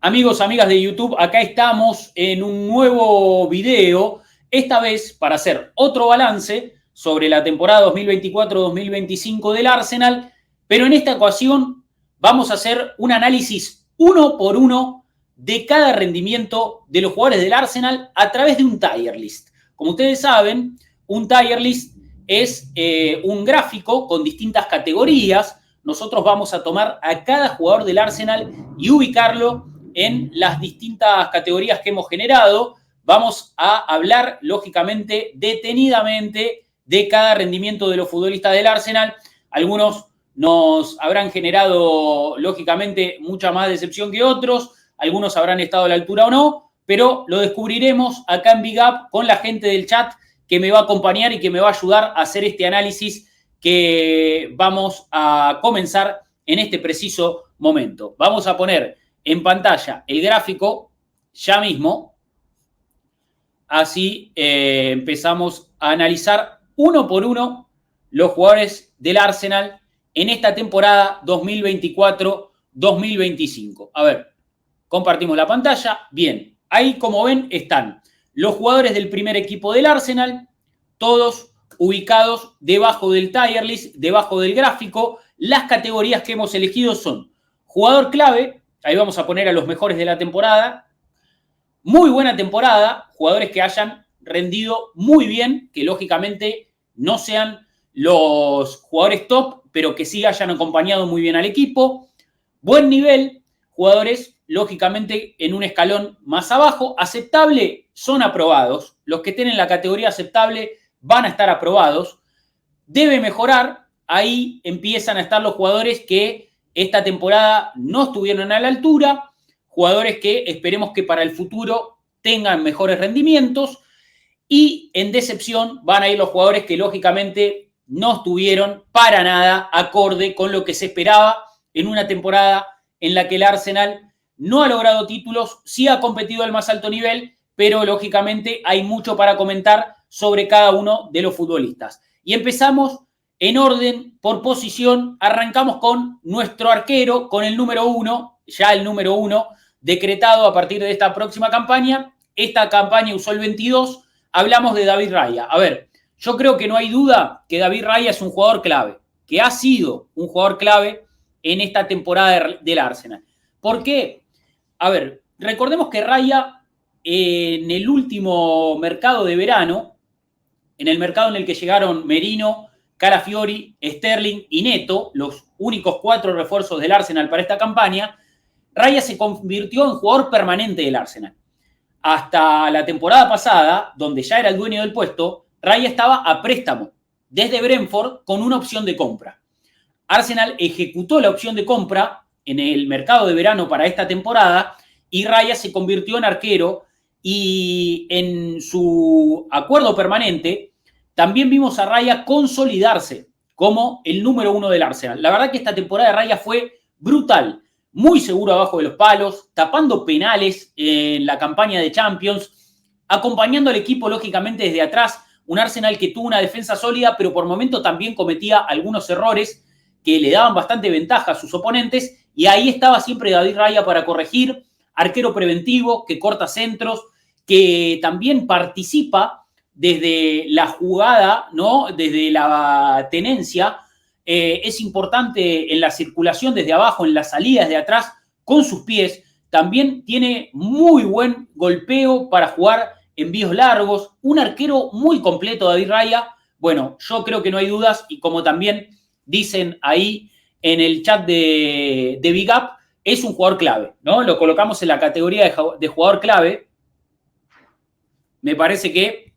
Amigos, amigas de YouTube, acá estamos en un nuevo video, esta vez para hacer otro balance sobre la temporada 2024-2025 del Arsenal, pero en esta ocasión vamos a hacer un análisis uno por uno de cada rendimiento de los jugadores del Arsenal a través de un tier list. Como ustedes saben, un tier list es un gráfico con distintas categorías. Nosotros vamos a tomar a cada jugador del Arsenal y ubicarlo en las distintas categorías que hemos generado. Vamos a hablar, lógicamente, detenidamente de cada rendimiento de los futbolistas del Arsenal. Algunos nos habrán generado, lógicamente, mucha más decepción que otros. Algunos habrán estado a la altura o no, pero lo descubriremos acá en Big Up con la gente del chat que me va a acompañar y que me va a ayudar a hacer este análisis que vamos a comenzar en este preciso momento. Vamos a poner en pantalla el gráfico ya mismo. Así empezamos a analizar uno por uno los jugadores del Arsenal en esta temporada 2024-2025. A ver, compartimos la pantalla. Bien, ahí como ven están los jugadores del primer equipo del Arsenal, todos ubicados debajo del tier list, debajo del gráfico. Las categorías que hemos elegido son jugador clave, ahí vamos a poner a los mejores de la temporada, muy buena temporada, jugadores que hayan rendido muy bien, que lógicamente no sean los jugadores top, pero que sí hayan acompañado muy bien al equipo. Buen nivel, jugadores lógicamente en un escalón más abajo. Aceptable, son aprobados. Los que estén en la categoría aceptable van a estar aprobados. Debe mejorar, ahí empiezan a estar los jugadores que esta temporada no estuvieron a la altura, jugadores que esperemos que para el futuro tengan mejores rendimientos, y en decepción van a ir los jugadores que lógicamente no estuvieron para nada acorde con lo que se esperaba en una temporada en la que el Arsenal no ha logrado títulos, sí ha competido al más alto nivel, pero lógicamente hay mucho para comentar sobre cada uno de los futbolistas. Y empezamos en orden por posición. Arrancamos con nuestro arquero, con el número 1, ya el número 1 decretado a partir de esta próxima campaña. Esta campaña usó el 22. Hablamos de David Raya. A ver, yo creo que no hay duda que David Raya es un jugador clave, que ha sido un jugador clave en esta temporada del Arsenal. ¿Por qué? A ver, recordemos que Raya en el último mercado de verano, en el mercado en el que llegaron Merino, Calafiori, Sterling y Neto, los únicos 4 refuerzos del Arsenal para esta campaña, Raya se convirtió en jugador permanente del Arsenal. Hasta la temporada pasada, donde ya era el dueño del puesto, Raya estaba a préstamo desde Brentford con una opción de compra. Arsenal ejecutó la opción de compra en el mercado de verano para esta temporada y Raya se convirtió en arquero, y en su acuerdo permanente también vimos a Raya consolidarse como el número 1 del Arsenal. La verdad que esta temporada de Raya fue brutal, muy seguro abajo de los palos, tapando penales en la campaña de Champions, acompañando al equipo lógicamente desde atrás. Un Arsenal que tuvo una defensa sólida, pero por momentos también cometía algunos errores que le daban bastante ventaja a sus oponentes, y ahí estaba siempre David Raya para corregir. Arquero preventivo, que corta centros, que también participa desde la jugada, ¿no? Desde la tenencia. Es importante en la circulación desde abajo, en las salidas de atrás, con sus pies. También tiene muy buen golpeo para jugar envíos largos. Un arquero muy completo, David Raya. Bueno, yo creo que no hay dudas, y como también dicen ahí en el chat de Big Up, es un jugador clave, ¿no? Lo colocamos en la categoría de jugador clave. Me parece que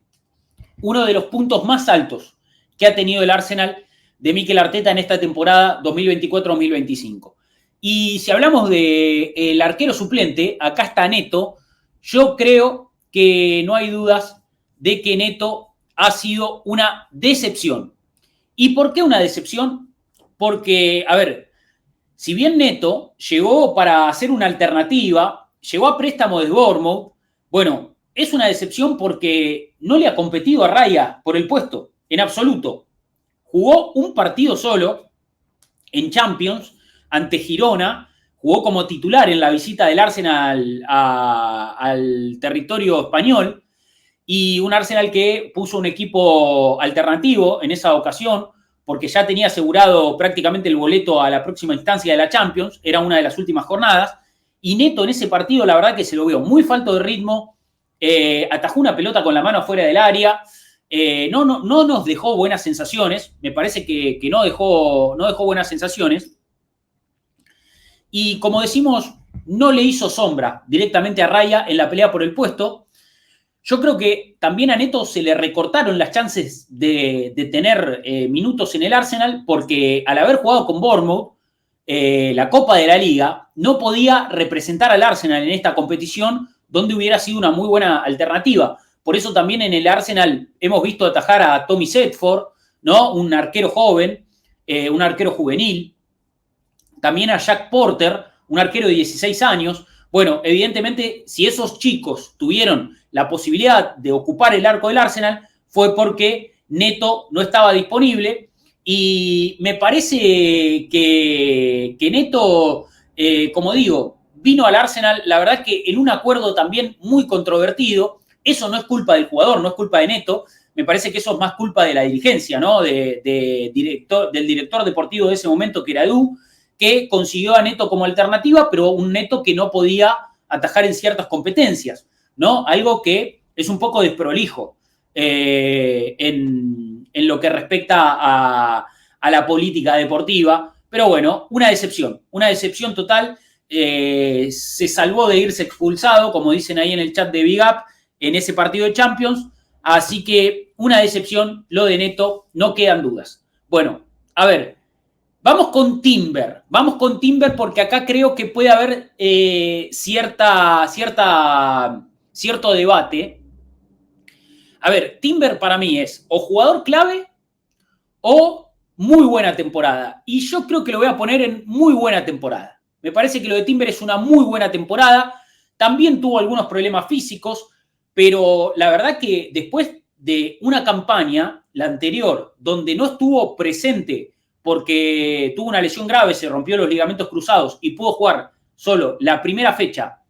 uno de los puntos más altos que ha tenido el Arsenal de Mikel Arteta en esta temporada 2024-2025. Y si hablamos del arquero suplente, acá está Neto. Yo creo que no hay dudas de que Neto ha sido una decepción. ¿Y por qué una decepción? Porque, a ver, si bien Neto llegó para hacer una alternativa, llegó a préstamo de Bournemouth, bueno, es una decepción porque no le ha competido a Raya por el puesto, en absoluto. Jugó un partido solo en Champions ante Girona, jugó como titular en la visita del Arsenal al territorio español, y un Arsenal que puso un equipo alternativo en esa ocasión, porque ya tenía asegurado prácticamente el boleto a la próxima instancia de la Champions, era una de las últimas jornadas, y Neto en ese partido la verdad que se lo vio muy falto de ritmo, atajó una pelota con la mano afuera del área, no nos dejó buenas sensaciones, me parece que no dejó buenas sensaciones, y como decimos, no le hizo sombra directamente a Raya en la pelea por el puesto. Yo creo que también a Neto se le recortaron las chances de tener minutos en el Arsenal, porque al haber jugado con Bournemouth, la Copa de la Liga, no podía representar al Arsenal en esta competición, donde hubiera sido una muy buena alternativa. Por eso también en el Arsenal hemos visto atajar a Tommy Setford, ¿no? Un arquero joven, un arquero juvenil. También a Jack Porter, un arquero de 16 años. Bueno, evidentemente, si esos chicos tuvieron la posibilidad de ocupar el arco del Arsenal, fue porque Neto no estaba disponible. Y me parece que Neto, como digo, vino al Arsenal, la verdad que en un acuerdo también muy controvertido. Eso no es culpa del jugador, no es culpa de Neto. Me parece que eso es más culpa de la dirigencia, ¿no? Del director deportivo de ese momento, que era Edu, que consiguió a Neto como alternativa, pero un Neto que no podía atajar en ciertas competencias, ¿no? Algo que es un poco desprolijo en lo que respecta a la política deportiva, pero bueno, una decepción total. Se salvó de irse expulsado, como dicen ahí en el chat de Big Up, en ese partido de Champions, así que una decepción, lo de Neto, no quedan dudas. Bueno, a ver, vamos con Timber porque acá creo que puede haber cierto debate. A ver, Timber para mí es o jugador clave o muy buena temporada. Y yo creo que lo voy a poner en muy buena temporada. Me parece que lo de Timber es una muy buena temporada. También tuvo algunos problemas físicos, pero la verdad que después de una campaña, la anterior, donde no estuvo presente porque tuvo una lesión grave, se rompió los ligamentos cruzados y pudo jugar solo la primera fecha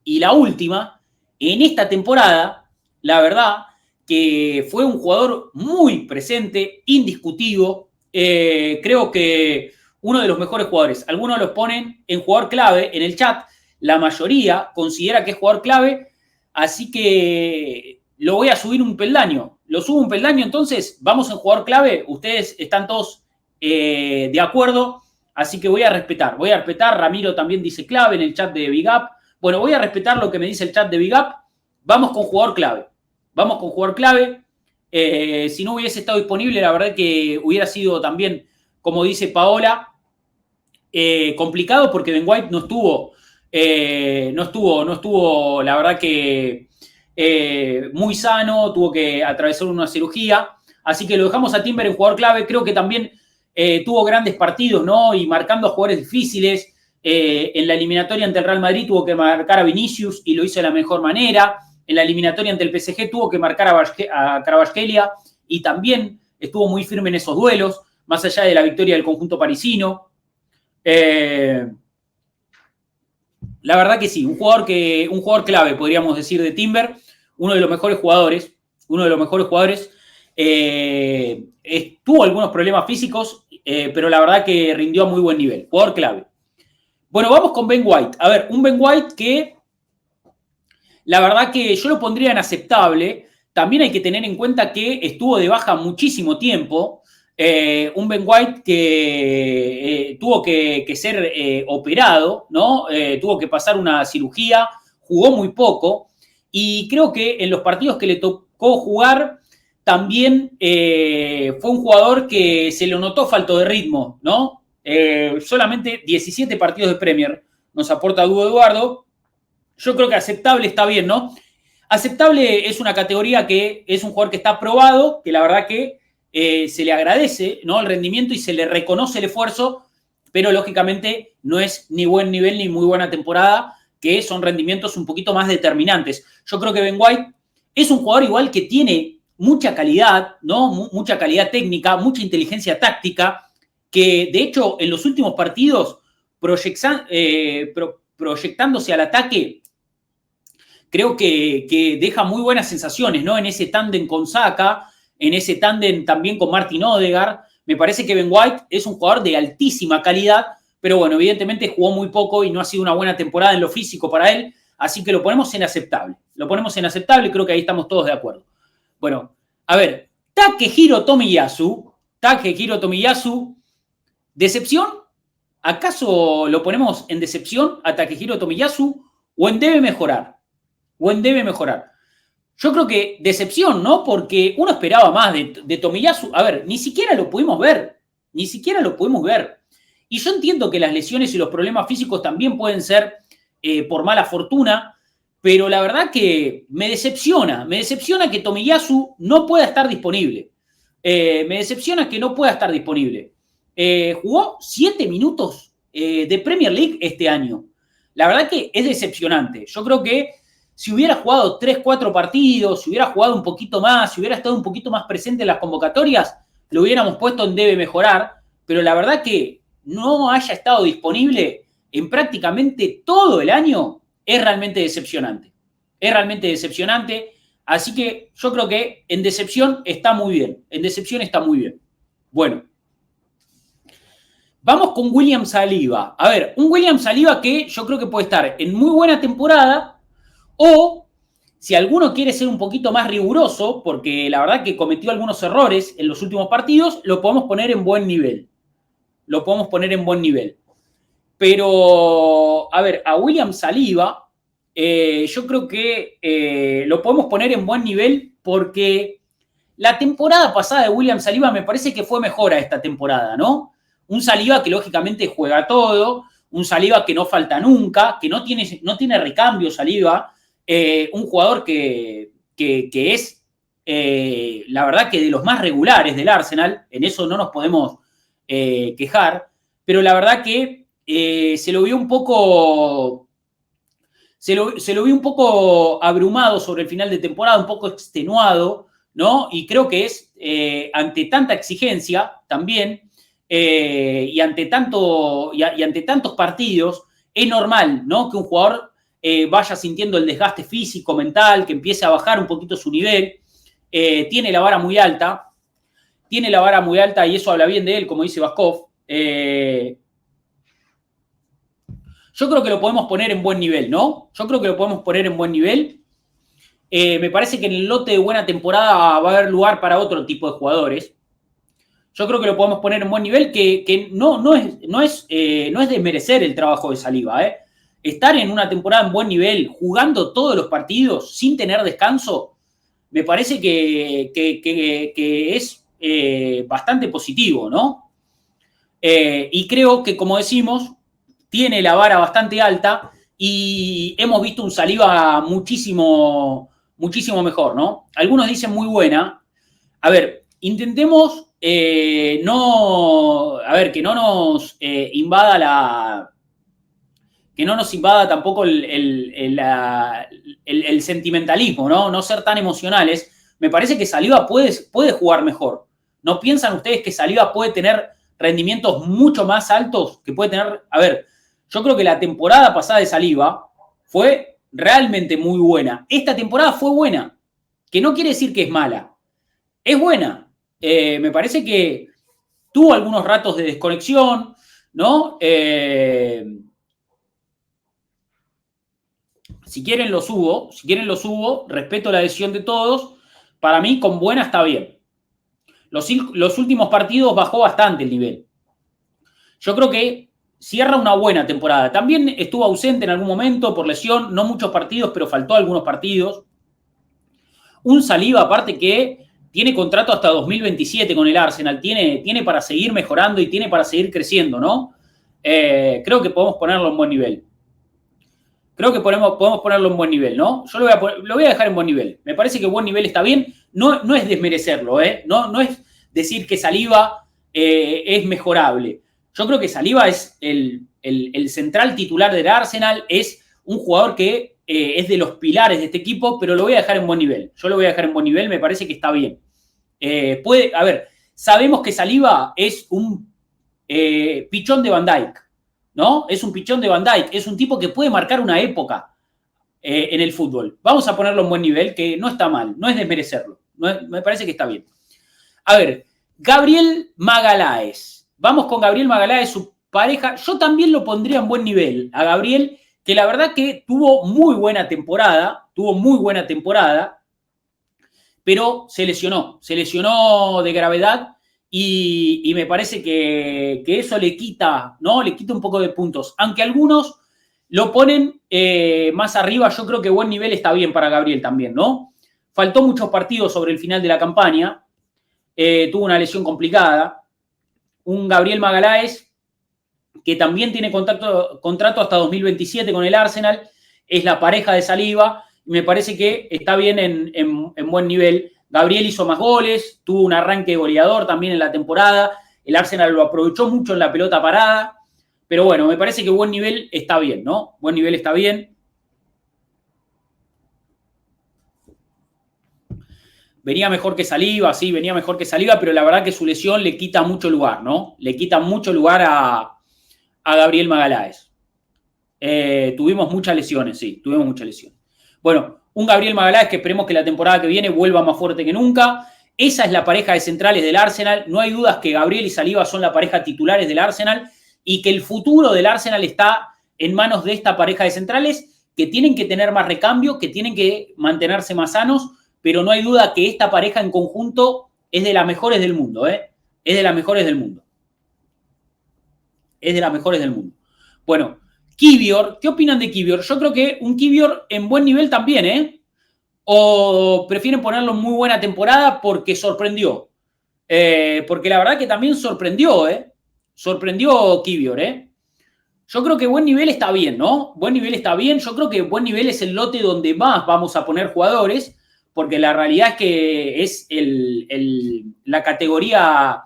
y la última, en esta temporada, la verdad que fue un jugador muy presente, indiscutido. Creo que uno de los mejores jugadores. Algunos los ponen en jugador clave en el chat. La mayoría considera que es jugador clave. Así que lo voy a subir un peldaño. Lo subo un peldaño, entonces vamos en jugador clave. Ustedes están todos de acuerdo. Así que voy a respetar. Ramiro también dice clave en el chat de Big Up. Bueno, voy a respetar lo que me dice el chat de Big Up. Vamos con jugador clave. Si no hubiese estado disponible, la verdad que hubiera sido también, como dice Paola, complicado porque Ben White no estuvo, la verdad que muy sano, tuvo que atravesar una cirugía, así que lo dejamos a Timber en jugador clave. Creo que también tuvo grandes partidos, ¿no? Y marcando a jugadores difíciles. En la eliminatoria ante el Real Madrid tuvo que marcar a Vinicius y lo hizo de la mejor manera. En la eliminatoria ante el PSG tuvo que marcar a Kvaratskhelia y también estuvo muy firme en esos duelos, más allá de la victoria del conjunto parisino. La verdad que sí, un jugador clave, podríamos decir, de Timber, uno de los mejores jugadores. Tuvo algunos problemas físicos, pero la verdad que rindió a muy buen nivel. Jugador clave. Bueno, vamos con Ben White. A ver, un Ben White que la verdad que yo lo pondría en aceptable. También hay que tener en cuenta que estuvo de baja muchísimo tiempo. Un Ben White que tuvo que ser operado, ¿no? Tuvo que pasar una cirugía, jugó muy poco. Y creo que en los partidos que le tocó jugar, también fue un jugador que se le notó falto de ritmo, ¿no? Solamente 17 partidos de Premier nos aporta Dudo Eduardo. Yo creo que aceptable está bien, ¿no? Aceptable es una categoría que es un jugador que está probado, que la verdad que se le agradece, ¿no? El rendimiento y se le reconoce el esfuerzo, pero lógicamente no es ni buen nivel ni muy buena temporada, que son rendimientos un poquito más determinantes. Yo creo que Ben White es un jugador igual que tiene mucha calidad, ¿no? Mucha calidad técnica, mucha inteligencia táctica, que de hecho en los últimos partidos proyectándose al ataque, creo que deja muy buenas sensaciones, ¿no? En ese tándem con Saka, en ese tándem también con Martin Odegaard. Me parece que Ben White es un jugador de altísima calidad, pero bueno, evidentemente jugó muy poco y no ha sido una buena temporada en lo físico para él, así que lo ponemos en aceptable. Lo ponemos en aceptable, creo que ahí estamos todos de acuerdo. Bueno, a ver, Takehiro Tomiyasu, ¿decepción? ¿Acaso lo ponemos en decepción a Takehiro Tomiyasu o en debe mejorar? Yo creo que decepción, ¿no? Porque uno esperaba más de Tomiyasu. A ver, ni siquiera lo pudimos ver. Y yo entiendo que las lesiones y los problemas físicos también pueden ser por mala fortuna, pero la verdad que me decepciona que Tomiyasu no pueda estar disponible. Jugó 7 minutos de Premier League este año. La verdad que es decepcionante. Yo creo que si hubiera jugado 3, 4 partidos, si hubiera jugado un poquito más, si hubiera estado un poquito más presente en las convocatorias, lo hubiéramos puesto en debe mejorar, pero la verdad que no haya estado disponible en prácticamente todo el año es realmente decepcionante. Así que yo creo que en decepción está muy bien. Bueno, vamos con William Saliba. A ver, un William Saliba que yo creo que puede estar en muy buena temporada, o si alguno quiere ser un poquito más riguroso, porque la verdad que cometió algunos errores en los últimos partidos, lo podemos poner en buen nivel. Pero, a ver, a William Saliba, yo creo que lo podemos poner en buen nivel porque la temporada pasada de William Saliba me parece que fue mejor a esta temporada, ¿no? Un Saliba que lógicamente juega todo, un Saliba que no falta nunca, que no tiene recambio Saliba, un jugador que es, la verdad que de los más regulares del Arsenal, en eso no nos podemos quejar, pero la verdad que se lo vio un poco abrumado sobre el final de temporada, un poco extenuado, ¿no? Y creo que es ante tanta exigencia también y ante tantos partidos, es normal, ¿no? Que un jugador vaya sintiendo el desgaste físico, mental, que empiece a bajar un poquito su nivel. Tiene la vara muy alta y eso habla bien de él, como dice Baskov. Yo creo que lo podemos poner en buen nivel, ¿no? Me parece que en el lote de buena temporada va a haber lugar para otro tipo de jugadores. Yo creo que lo podemos poner en buen nivel, que no es desmerecer el trabajo de Saliba, ¿eh? Estar en una temporada en buen nivel, jugando todos los partidos sin tener descanso, me parece que es bastante positivo, ¿no? Y creo que, como decimos, tiene la vara bastante alta y hemos visto un Saliba muchísimo mejor, ¿no? Algunos dicen muy buena. A ver, intentemos que no nos invada tampoco el sentimentalismo, ¿no? No ser tan emocionales. Me parece que Saliba puede jugar mejor. ¿No piensan ustedes que Saliba puede tener rendimientos mucho más altos que puede tener? A ver, yo creo que la temporada pasada de Saliba fue realmente muy buena. Esta temporada fue buena, que no quiere decir que es mala. Es buena. Me parece que tuvo algunos ratos de desconexión, ¿no? Si quieren lo subo, respeto la decisión de todos. Para mí, con buena está bien. Los últimos partidos bajó bastante el nivel. Yo creo que cierra una buena temporada. También estuvo ausente en algún momento por lesión, no muchos partidos, pero faltó algunos partidos. Un Saliba, aparte que tiene contrato hasta 2027 con el Arsenal, tiene para seguir mejorando y tiene para seguir creciendo, ¿no? Creo que podemos ponerlo en buen nivel. Podemos ponerlo en buen nivel, ¿no? Yo lo voy a dejar en buen nivel. Me parece que buen nivel está bien. No es desmerecerlo, ¿eh? No es decir que Saliba es mejorable. Yo creo que Saliba es el central titular del Arsenal, es un jugador que es de los pilares de este equipo, pero lo voy a dejar en buen nivel. Yo lo voy a dejar en buen nivel, me parece que está bien. Sabemos que Saliba es un pichón de Van Dijk, ¿no? Es un pichón de Van Dijk, es un tipo que puede marcar una época en el fútbol. Vamos a ponerlo en buen nivel, que no está mal, no es desmerecerlo, me parece que está bien. A ver, Gabriel Magaláes. Vamos con Gabriel Magaláes, su pareja. Yo también lo pondría en buen nivel a Gabriel, que la verdad que tuvo muy buena temporada, pero se lesionó de gravedad y me parece que eso le quita, ¿no? Le quita un poco de puntos. Aunque algunos lo ponen más arriba, yo creo que buen nivel está bien para Gabriel también, ¿no? Faltó muchos partidos sobre el final de la campaña, tuvo una lesión complicada. Un Gabriel Magaláes que también tiene contrato hasta 2027 con el Arsenal, es la pareja de Saliba, y me parece que está bien en buen nivel. Gabriel hizo más goles, tuvo un arranque goleador también en la temporada, el Arsenal lo aprovechó mucho en la pelota parada, pero bueno, me parece que buen nivel está bien, ¿no? Buen nivel está bien. Venía mejor que Saliba, sí, venía mejor que Saliba, pero la verdad que su lesión le quita mucho lugar, ¿no? Le quita mucho lugar a Gabriel Magaláes. Tuvimos muchas lesiones, sí, tuvimos muchas lesiones. Bueno, un Gabriel Magaláes que esperemos que la temporada que viene vuelva más fuerte que nunca. Esa es la pareja de centrales del Arsenal. No hay dudas que Gabriel y Saliba son la pareja titulares del Arsenal y que el futuro del Arsenal está en manos de esta pareja de centrales que tienen que tener más recambio, que tienen que mantenerse más sanos, pero no hay duda que esta pareja en conjunto es de las mejores del mundo, ¿eh? Es de las mejores del mundo. Es de las mejores del mundo. Bueno, Kiwior, ¿qué opinan de Kiwior? Yo creo que un Kiwior en buen nivel también, ¿eh? ¿O prefieren ponerlo en muy buena temporada porque sorprendió? Porque la verdad que también sorprendió, ¿eh? Sorprendió Kiwior, ¿eh? Yo creo que buen nivel está bien, ¿no? Buen nivel está bien. Yo creo que buen nivel es el lote donde más vamos a poner jugadores, porque la realidad es que es la categoría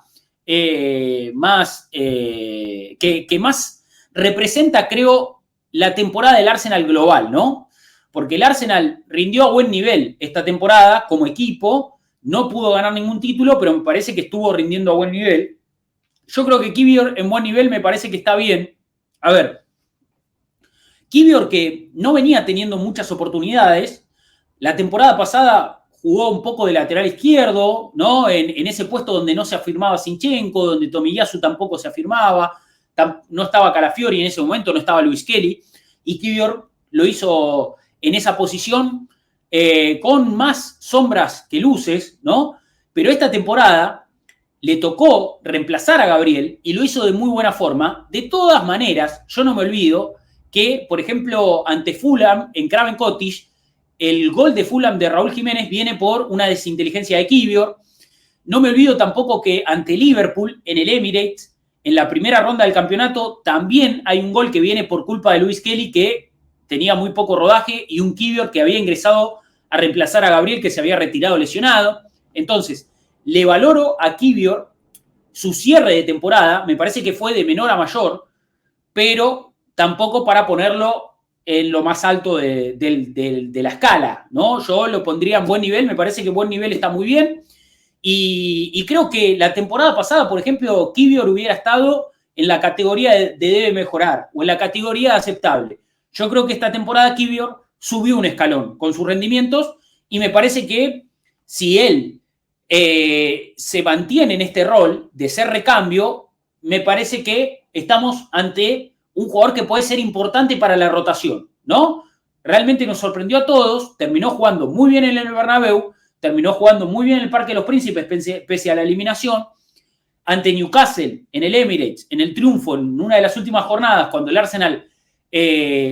más que más representa, creo, la temporada del Arsenal global, ¿no? Porque el Arsenal rindió a buen nivel esta temporada como equipo, no pudo ganar ningún título, pero me parece que estuvo rindiendo a buen nivel. Yo creo que Kiwior en buen nivel me parece que está bien. A ver, Kiwior que no venía teniendo muchas oportunidades, la temporada pasada jugó un poco de lateral izquierdo, ¿no? En ese puesto donde no se afirmaba Zinchenko, donde Tomiyasu tampoco se afirmaba, no estaba Calafiori en ese momento, no estaba Luis Kelly, y Kiwior lo hizo en esa posición con más sombras que luces, ¿no? Pero esta temporada le tocó reemplazar a Gabriel y lo hizo de muy buena forma. De todas maneras, yo no me olvido que, por ejemplo, ante Fulham, en Craven Cottage, el gol de Fulham de Raúl Jiménez viene por una desinteligencia de Kiwior. No me olvido tampoco que ante Liverpool, en el Emirates, en la primera ronda del campeonato, también hay un gol que viene por culpa de Luis Kelly, que tenía muy poco rodaje, y un Kiwior que había ingresado a reemplazar a Gabriel, que se había retirado lesionado. Entonces, le valoro a Kiwior su cierre de temporada, me parece que fue de menor a mayor, pero tampoco para ponerlo en lo más alto de la escala, ¿no? Yo lo pondría en buen nivel, me parece que buen nivel está muy bien, y creo que la temporada pasada, por ejemplo, Kiwior hubiera estado en la categoría de debe mejorar, o en la categoría de aceptable. Yo creo que esta temporada Kiwior subió un escalón con sus rendimientos, y me parece que si él se mantiene en este rol de ser recambio, me parece que estamos ante un jugador que puede ser importante para la rotación, ¿no? Realmente nos sorprendió a todos, terminó jugando muy bien en el Bernabéu, terminó jugando muy bien en el Parque de los Príncipes pese a la eliminación, ante Newcastle en el Emirates, en el triunfo en una de las últimas jornadas, cuando el Arsenal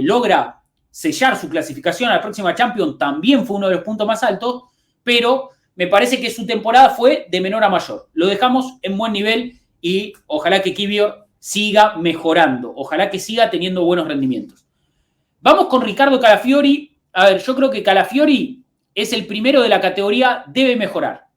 logra sellar su clasificación a la próxima Champions, también fue uno de los puntos más altos, pero me parece que su temporada fue de menor a mayor. Lo dejamos en buen nivel y ojalá que Kiwior siga mejorando, ojalá que siga teniendo buenos rendimientos. Vamos con Ricardo Calafiori. A ver, yo creo que Calafiori es el primero de la categoría debe mejorar.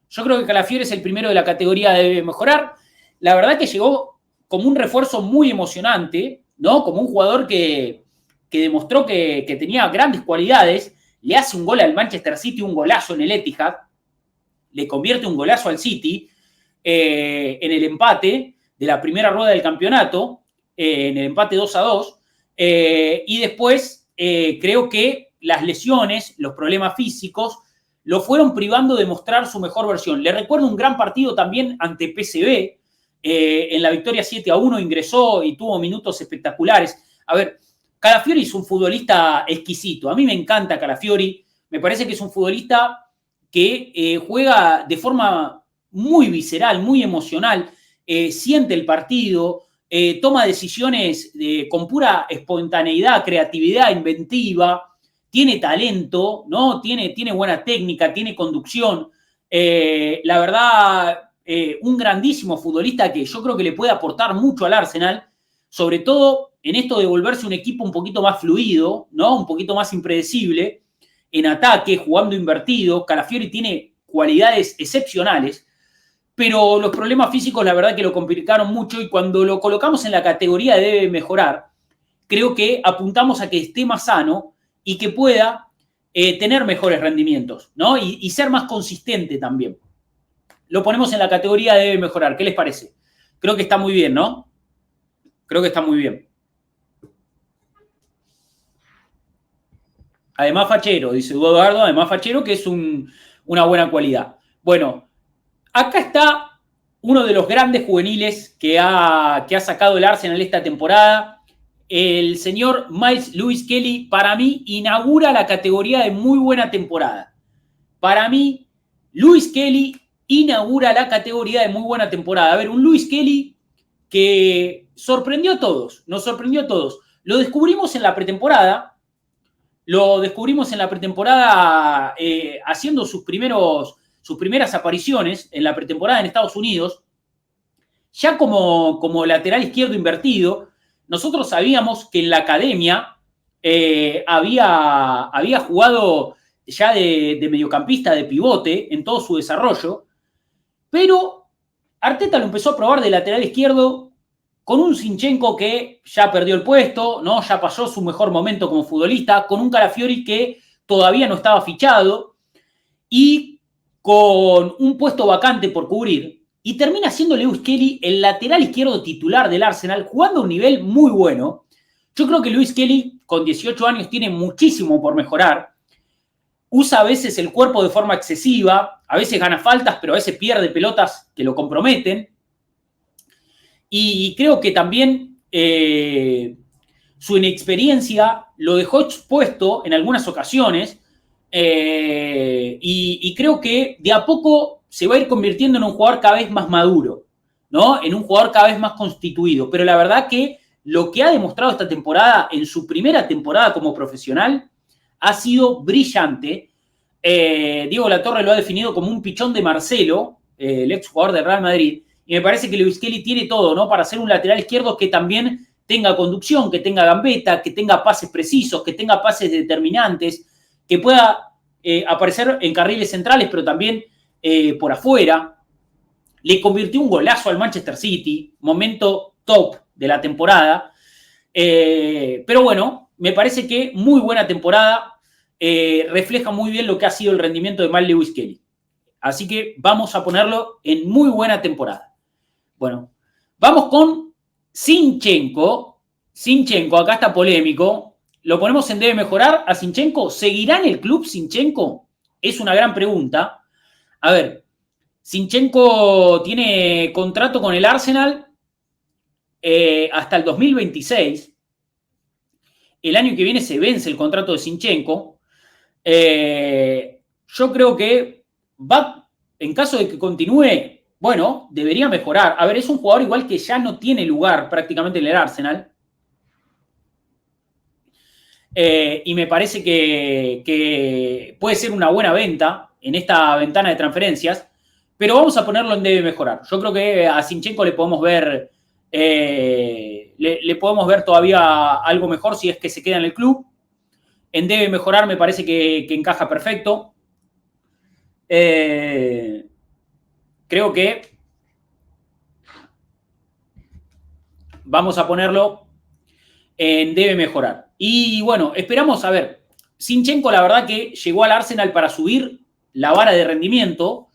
Yo creo que Calafiori es el primero de la categoría debe mejorar. La verdad que llegó como un refuerzo muy emocionante, ¿no? Como un jugador que demostró que tenía grandes cualidades. Le hace un gol al Manchester City, un golazo en el Etihad. Le convierte un golazo al City en el empate de la primera rueda del campeonato. en el empate 2-2. Y después creo que las lesiones, los problemas físicos, lo fueron privando de mostrar su mejor versión. Le recuerdo un gran partido también ante PSV. En la victoria 7-1 ingresó y tuvo minutos espectaculares. A ver, Calafiori es un futbolista exquisito. A mí me encanta Calafiori. Me parece que es un futbolista que juega de forma muy visceral, muy emocional, siente el partido, toma decisiones con pura espontaneidad, creatividad, inventiva, tiene talento, ¿no? Tiene buena técnica, tiene conducción. La verdad, un grandísimo futbolista que yo creo que le puede aportar mucho al Arsenal, sobre todo en esto de volverse un equipo un poquito más fluido, ¿no? Un poquito más impredecible, en ataque, jugando invertido. Calafiori tiene cualidades excepcionales, pero los problemas físicos la verdad que lo complicaron mucho y cuando lo colocamos en la categoría de debe mejorar, creo que apuntamos a que esté más sano y que pueda tener mejores rendimientos, ¿no? Y ser más consistente también. Lo ponemos en la categoría de debe mejorar. ¿Qué les parece? Creo que está muy bien, ¿no? Creo que está muy bien. Además fachero, dice Eduardo, además fachero, que es una buena cualidad. Bueno, acá está uno de los grandes juveniles que ha sacado el Arsenal esta temporada. El señor Miles Lewis Kelly, para mí, inaugura la categoría de muy buena temporada. Para mí, Lewis Kelly inaugura la categoría de muy buena temporada. A ver, un Lewis Kelly que sorprendió a todos, nos sorprendió a todos. Lo descubrimos en la pretemporada, haciendo sus primeras apariciones en la pretemporada en Estados Unidos, ya como lateral izquierdo invertido. Nosotros sabíamos que en la academia había jugado ya de mediocampista, de pivote, en todo su desarrollo, pero Arteta lo empezó a probar de lateral izquierdo con un Zinchenko que ya perdió el puesto, ¿no? Ya pasó su mejor momento como futbolista, con un Calafiori que todavía no estaba fichado y con un puesto vacante por cubrir. Y termina siendo Lewis Kelly el lateral izquierdo titular del Arsenal, jugando a un nivel muy bueno. Yo creo que Lewis Kelly, con 18 años, tiene muchísimo por mejorar. Usa a veces el cuerpo de forma excesiva, a veces gana faltas, pero a veces pierde pelotas que lo comprometen. Y creo que también su inexperiencia lo dejó expuesto en algunas ocasiones y creo que de a poco se va a ir convirtiendo en un jugador cada vez más maduro, ¿no? En un jugador cada vez más constituido. Pero la verdad que lo que ha demostrado esta temporada, en su primera temporada como profesional, ha sido brillante. Diego Latorre lo ha definido como un pichón de Marcelo, el exjugador de Real Madrid. Y me parece que Lewis Kelly tiene todo, ¿no? Para ser un lateral izquierdo que también tenga conducción, que tenga gambeta, que tenga pases precisos, que tenga pases determinantes, que pueda aparecer en carriles centrales, pero también por afuera. Le convirtió un golazo al Manchester City, momento top de la temporada. Pero bueno, me parece que muy buena temporada, refleja muy bien lo que ha sido el rendimiento de Miles Lewis Kelly. Así que vamos a ponerlo en muy buena temporada. Bueno, vamos con Zinchenko. Zinchenko, acá está polémico. ¿Lo ponemos en debe mejorar a Zinchenko? ¿Seguirá en el club Zinchenko? Es una gran pregunta. A ver, Zinchenko tiene contrato con el Arsenal hasta el 2026. El año que viene se vence el contrato de Zinchenko. Yo creo que va, en caso de que continúe, bueno, debería mejorar. A ver, es un jugador igual que ya no tiene lugar prácticamente en el Arsenal. Y me parece que puede ser una buena venta en esta ventana de transferencias, pero vamos a ponerlo en debe mejorar. Yo creo que a Zinchenko le podemos ver todavía algo mejor si es que se queda en el club. En debe mejorar me parece que encaja perfecto. Creo que vamos a ponerlo en debe mejorar. Y bueno, esperamos a ver. Zinchenko, la verdad que llegó al Arsenal para subir la vara de rendimiento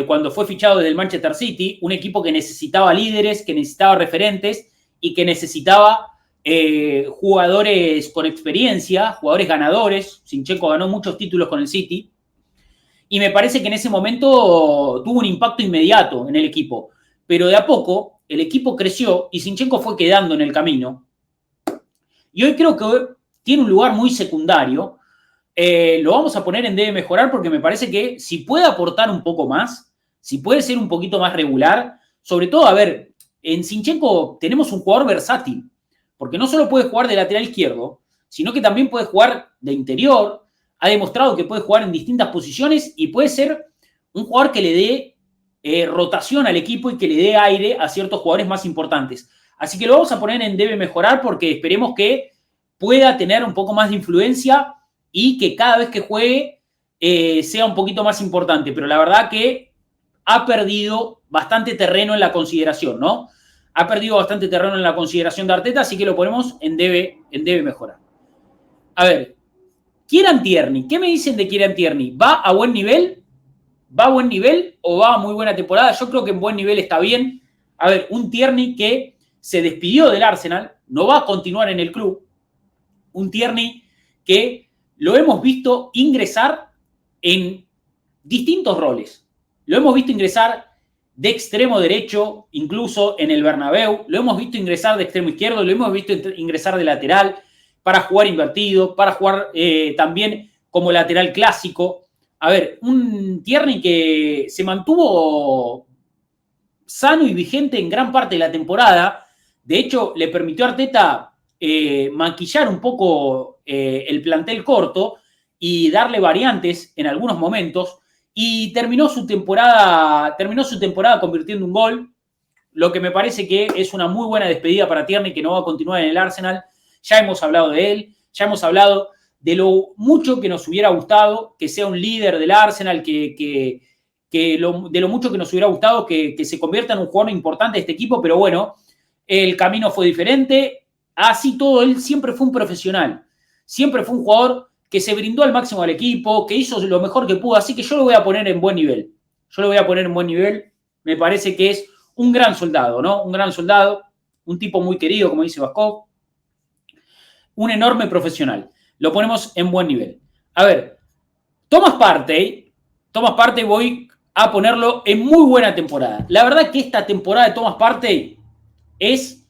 cuando fue fichado desde el Manchester City, un equipo que necesitaba líderes, que necesitaba referentes, y que necesitaba jugadores con experiencia, jugadores ganadores. Zinchenko ganó muchos títulos con el City y me parece que en ese momento tuvo un impacto inmediato en el equipo. Pero de a poco el equipo creció y Zinchenko fue quedando en el camino. Y hoy creo que tiene un lugar muy secundario. Lo vamos a poner en debe mejorar porque me parece que si puede aportar un poco más, si puede ser un poquito más regular, sobre todo, a ver, en Zinchenko tenemos un jugador versátil, porque no solo puede jugar de lateral izquierdo, sino que también puede jugar de interior, ha demostrado que puede jugar en distintas posiciones y puede ser un jugador que le dé rotación al equipo y que le dé aire a ciertos jugadores más importantes. Así que lo vamos a poner en debe mejorar porque esperemos que pueda tener un poco más de influencia y que cada vez que juegue sea un poquito más importante. Pero la verdad que ha perdido bastante terreno en la consideración, ¿no? Ha perdido bastante terreno en la consideración de Arteta, así que lo ponemos en debe mejorar. A ver, Kieran Tierney, ¿qué me dicen de Kieran Tierney? ¿Va a buen nivel? ¿Va a buen nivel o va a muy buena temporada? Yo creo que en buen nivel está bien. A ver, un Tierney que se despidió del Arsenal, no va a continuar en el club. Un Tierney que lo hemos visto ingresar en distintos roles. Lo hemos visto ingresar de extremo derecho, incluso en el Bernabéu. Lo hemos visto ingresar de extremo izquierdo, lo hemos visto ingresar de lateral, para jugar invertido, para jugar también como lateral clásico. A ver, un Tierney que se mantuvo sano y vigente en gran parte de la temporada. De hecho, le permitió a Arteta maquillar un poco el plantel corto y darle variantes en algunos momentos. Y terminó su temporada convirtiendo un gol, lo que me parece que es una muy buena despedida para Tierney, que no va a continuar en el Arsenal. Ya hemos hablado de él, ya hemos hablado de lo mucho que nos hubiera gustado que sea un líder del Arsenal, de lo mucho que nos hubiera gustado que se convierta en un jugador importante de este equipo, pero bueno, el camino fue diferente. Así todo, él siempre fue un profesional, siempre fue un jugador que se brindó al máximo al equipo, que hizo lo mejor que pudo, así que yo lo voy a poner en buen nivel. Yo lo voy a poner en buen nivel, me parece que es un gran soldado, ¿no? Un gran soldado, un tipo muy querido, como dice Vasco, un enorme profesional. Lo ponemos en buen nivel. A ver, Thomas Partey voy a ponerlo en muy buena temporada. La verdad que esta temporada de Thomas Partey es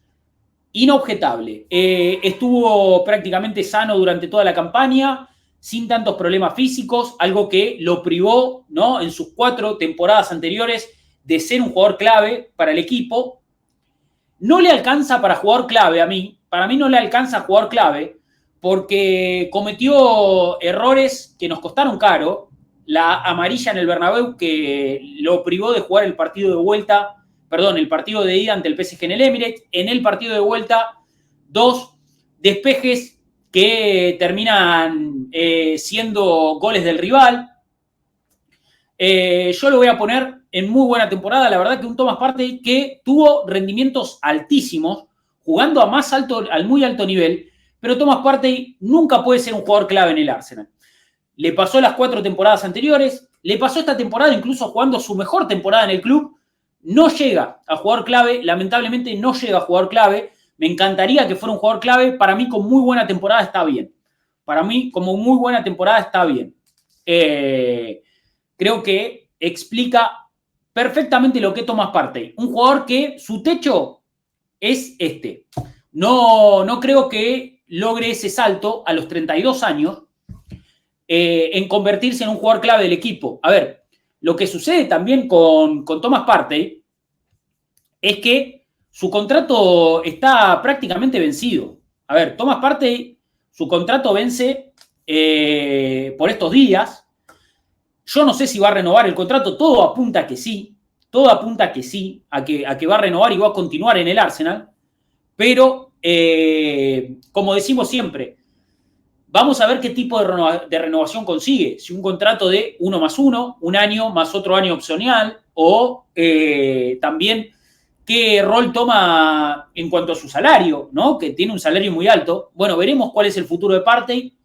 inobjetable. Estuvo prácticamente sano durante toda la campaña, sin tantos problemas físicos, algo que lo privó, ¿no?, en sus 4 temporadas anteriores de ser un jugador clave para el equipo. No le alcanza para jugador clave a mí. Para mí no le alcanza jugador clave porque cometió errores que nos costaron caro. La amarilla en el Bernabéu que lo privó de jugar el partido de vuelta, el partido de ida ante el PSG en el Emirates. En el partido de vuelta, 2 despejes que terminan siendo goles del rival. Yo lo voy a poner en muy buena temporada. La verdad que un Thomas Partey que tuvo rendimientos altísimos, jugando al muy alto nivel, pero Thomas Partey nunca puede ser un jugador clave en el Arsenal. Le pasó las 4 temporadas anteriores, le pasó esta temporada incluso jugando su mejor temporada en el club. No llega a jugador clave, lamentablemente no llega a jugador clave. Me encantaría que fuera un jugador clave. Para mí, con muy buena temporada está bien. Para mí, como muy buena temporada está bien. Creo que explica perfectamente lo que es Thomas Partey. Un jugador que su techo es este. No creo que logre ese salto a los 32 años en convertirse en un jugador clave del equipo. A ver, lo que sucede también con Thomas Partey es que su contrato está prácticamente vencido. A ver, Thomas Partey, su contrato vence por estos días. Yo no sé si va a renovar el contrato, todo apunta a que sí, a que va a renovar y va a continuar en el Arsenal, pero como decimos siempre, vamos a ver qué tipo de renovación consigue, si un contrato de 1+1, un año más otro año opcional, o también qué rol toma en cuanto a su salario, ¿no?, que tiene un salario muy alto. Bueno, veremos cuál es el futuro de Partey.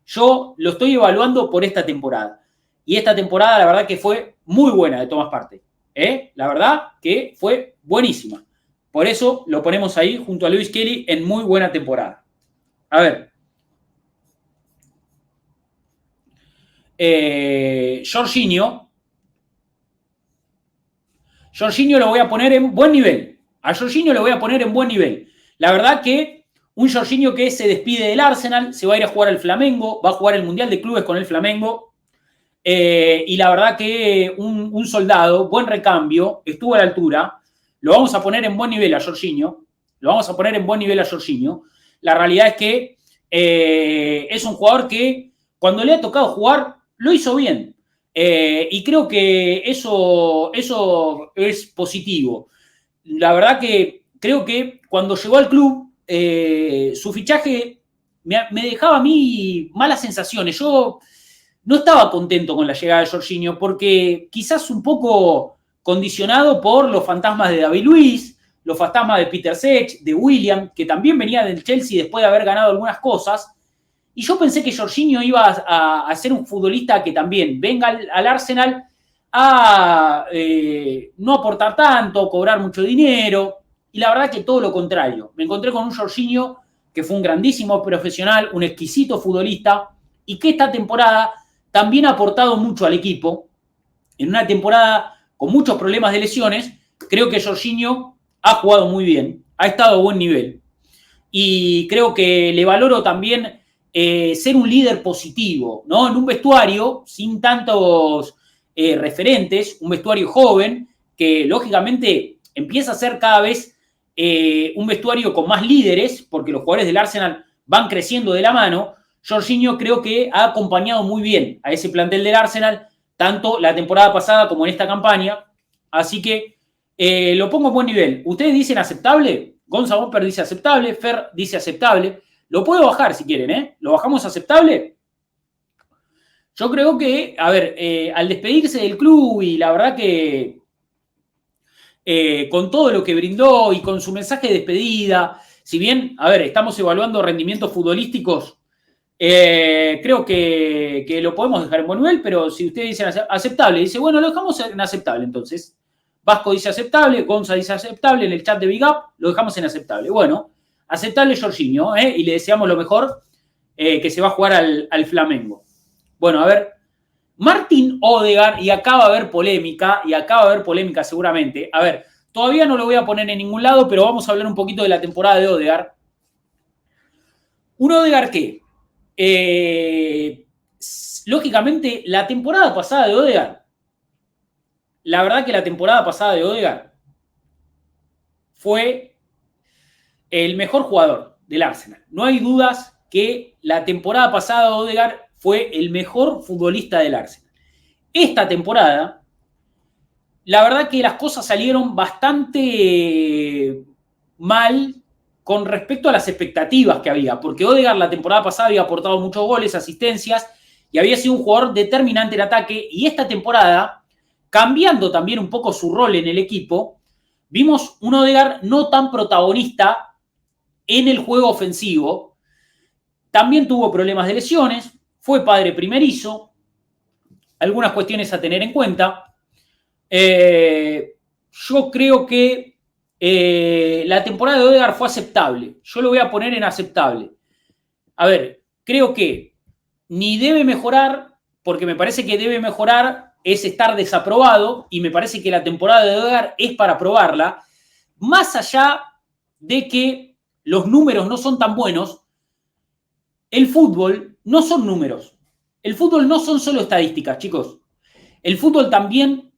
Yo lo estoy evaluando por esta temporada. Y esta temporada, la verdad que fue muy buena de Thomas Partey. La verdad que fue buenísima. Por eso lo ponemos ahí junto a Lewis Kelly en muy buena temporada. A ver. Jorginho lo voy a poner en buen nivel. A Jorginho lo voy a poner en buen nivel. La verdad que un Jorginho que se despide del Arsenal, se va a ir a jugar al Flamengo, va a jugar el Mundial de Clubes con el Flamengo. Y la verdad que un soldado, buen recambio, estuvo a la altura. Lo vamos a poner en buen nivel a Jorginho. La realidad es que es un jugador que cuando le ha tocado jugar, lo hizo bien. Y creo que eso es positivo. La verdad que creo que cuando llegó al club, su fichaje me dejaba a mí malas sensaciones. Yo no estaba contento con la llegada de Jorginho porque quizás un poco condicionado por los fantasmas de David Luiz, los fantasmas de Peter Cech, de William, que también venía del Chelsea después de haber ganado algunas cosas. Y yo pensé que Jorginho iba a ser un futbolista que también venga al Arsenal a no aportar tanto, cobrar mucho dinero. Y la verdad que todo lo contrario. Me encontré con un Jorginho que fue un grandísimo profesional, un exquisito futbolista, y que esta temporada también ha aportado mucho al equipo. En una temporada con muchos problemas de lesiones, creo que Jorginho ha jugado muy bien, ha estado a buen nivel. Y creo que le valoro también ser un líder positivo, ¿no? En un vestuario sin tantos referentes, un vestuario joven, que lógicamente empieza a ser cada vez un vestuario con más líderes, porque los jugadores del Arsenal van creciendo de la mano. Jorginho creo que ha acompañado muy bien a ese plantel del Arsenal, tanto la temporada pasada como en esta campaña. Así que lo pongo a buen nivel. ¿Ustedes dicen aceptable? Gonzalo Bomper dice aceptable, Fer dice aceptable. Lo puedo bajar si quieren, ¿eh? ¿Lo bajamos aceptable? Yo creo que, a ver, al despedirse del club y la verdad que con todo lo que brindó y con su mensaje de despedida, si bien, a ver, estamos evaluando rendimientos futbolísticos, creo que lo podemos dejar en buen nivel, pero si ustedes dicen aceptable, dice, bueno, lo dejamos en aceptable entonces. Vasco dice aceptable, Gonza dice aceptable, en el chat de Big Up lo dejamos en aceptable. Bueno, aceptable Jorginho, y le deseamos lo mejor, que se va a jugar al Flamengo. Bueno, a ver, Martin Odegaard, y acá va a haber polémica seguramente. A ver, todavía no lo voy a poner en ningún lado, pero vamos a hablar un poquito de la temporada de Odegaard. Un Odegaard que, lógicamente, la temporada pasada de Odegaard, la verdad que la temporada pasada de Odegaard fue el mejor jugador del Arsenal. No hay dudas que la temporada pasada de Odegaard fue el mejor futbolista del Arsenal. Esta temporada, la verdad que las cosas salieron bastante mal con respecto a las expectativas que había, porque Odegaard la temporada pasada había aportado muchos goles, asistencias, y había sido un jugador determinante en ataque, y esta temporada, cambiando también un poco su rol en el equipo, vimos un Odegaard no tan protagonista en el juego ofensivo. También tuvo problemas de lesiones, fue padre primerizo, algunas cuestiones a tener en cuenta. Yo creo que la temporada de Odegaard fue aceptable. Yo lo voy a poner en aceptable. A ver, creo que ni debe mejorar, porque me parece que debe mejorar es estar desaprobado, y me parece que la temporada de Odegaard es para probarla, más allá de que los números no son tan buenos. El fútbol no son números. El fútbol no son solo estadísticas, chicos. El fútbol también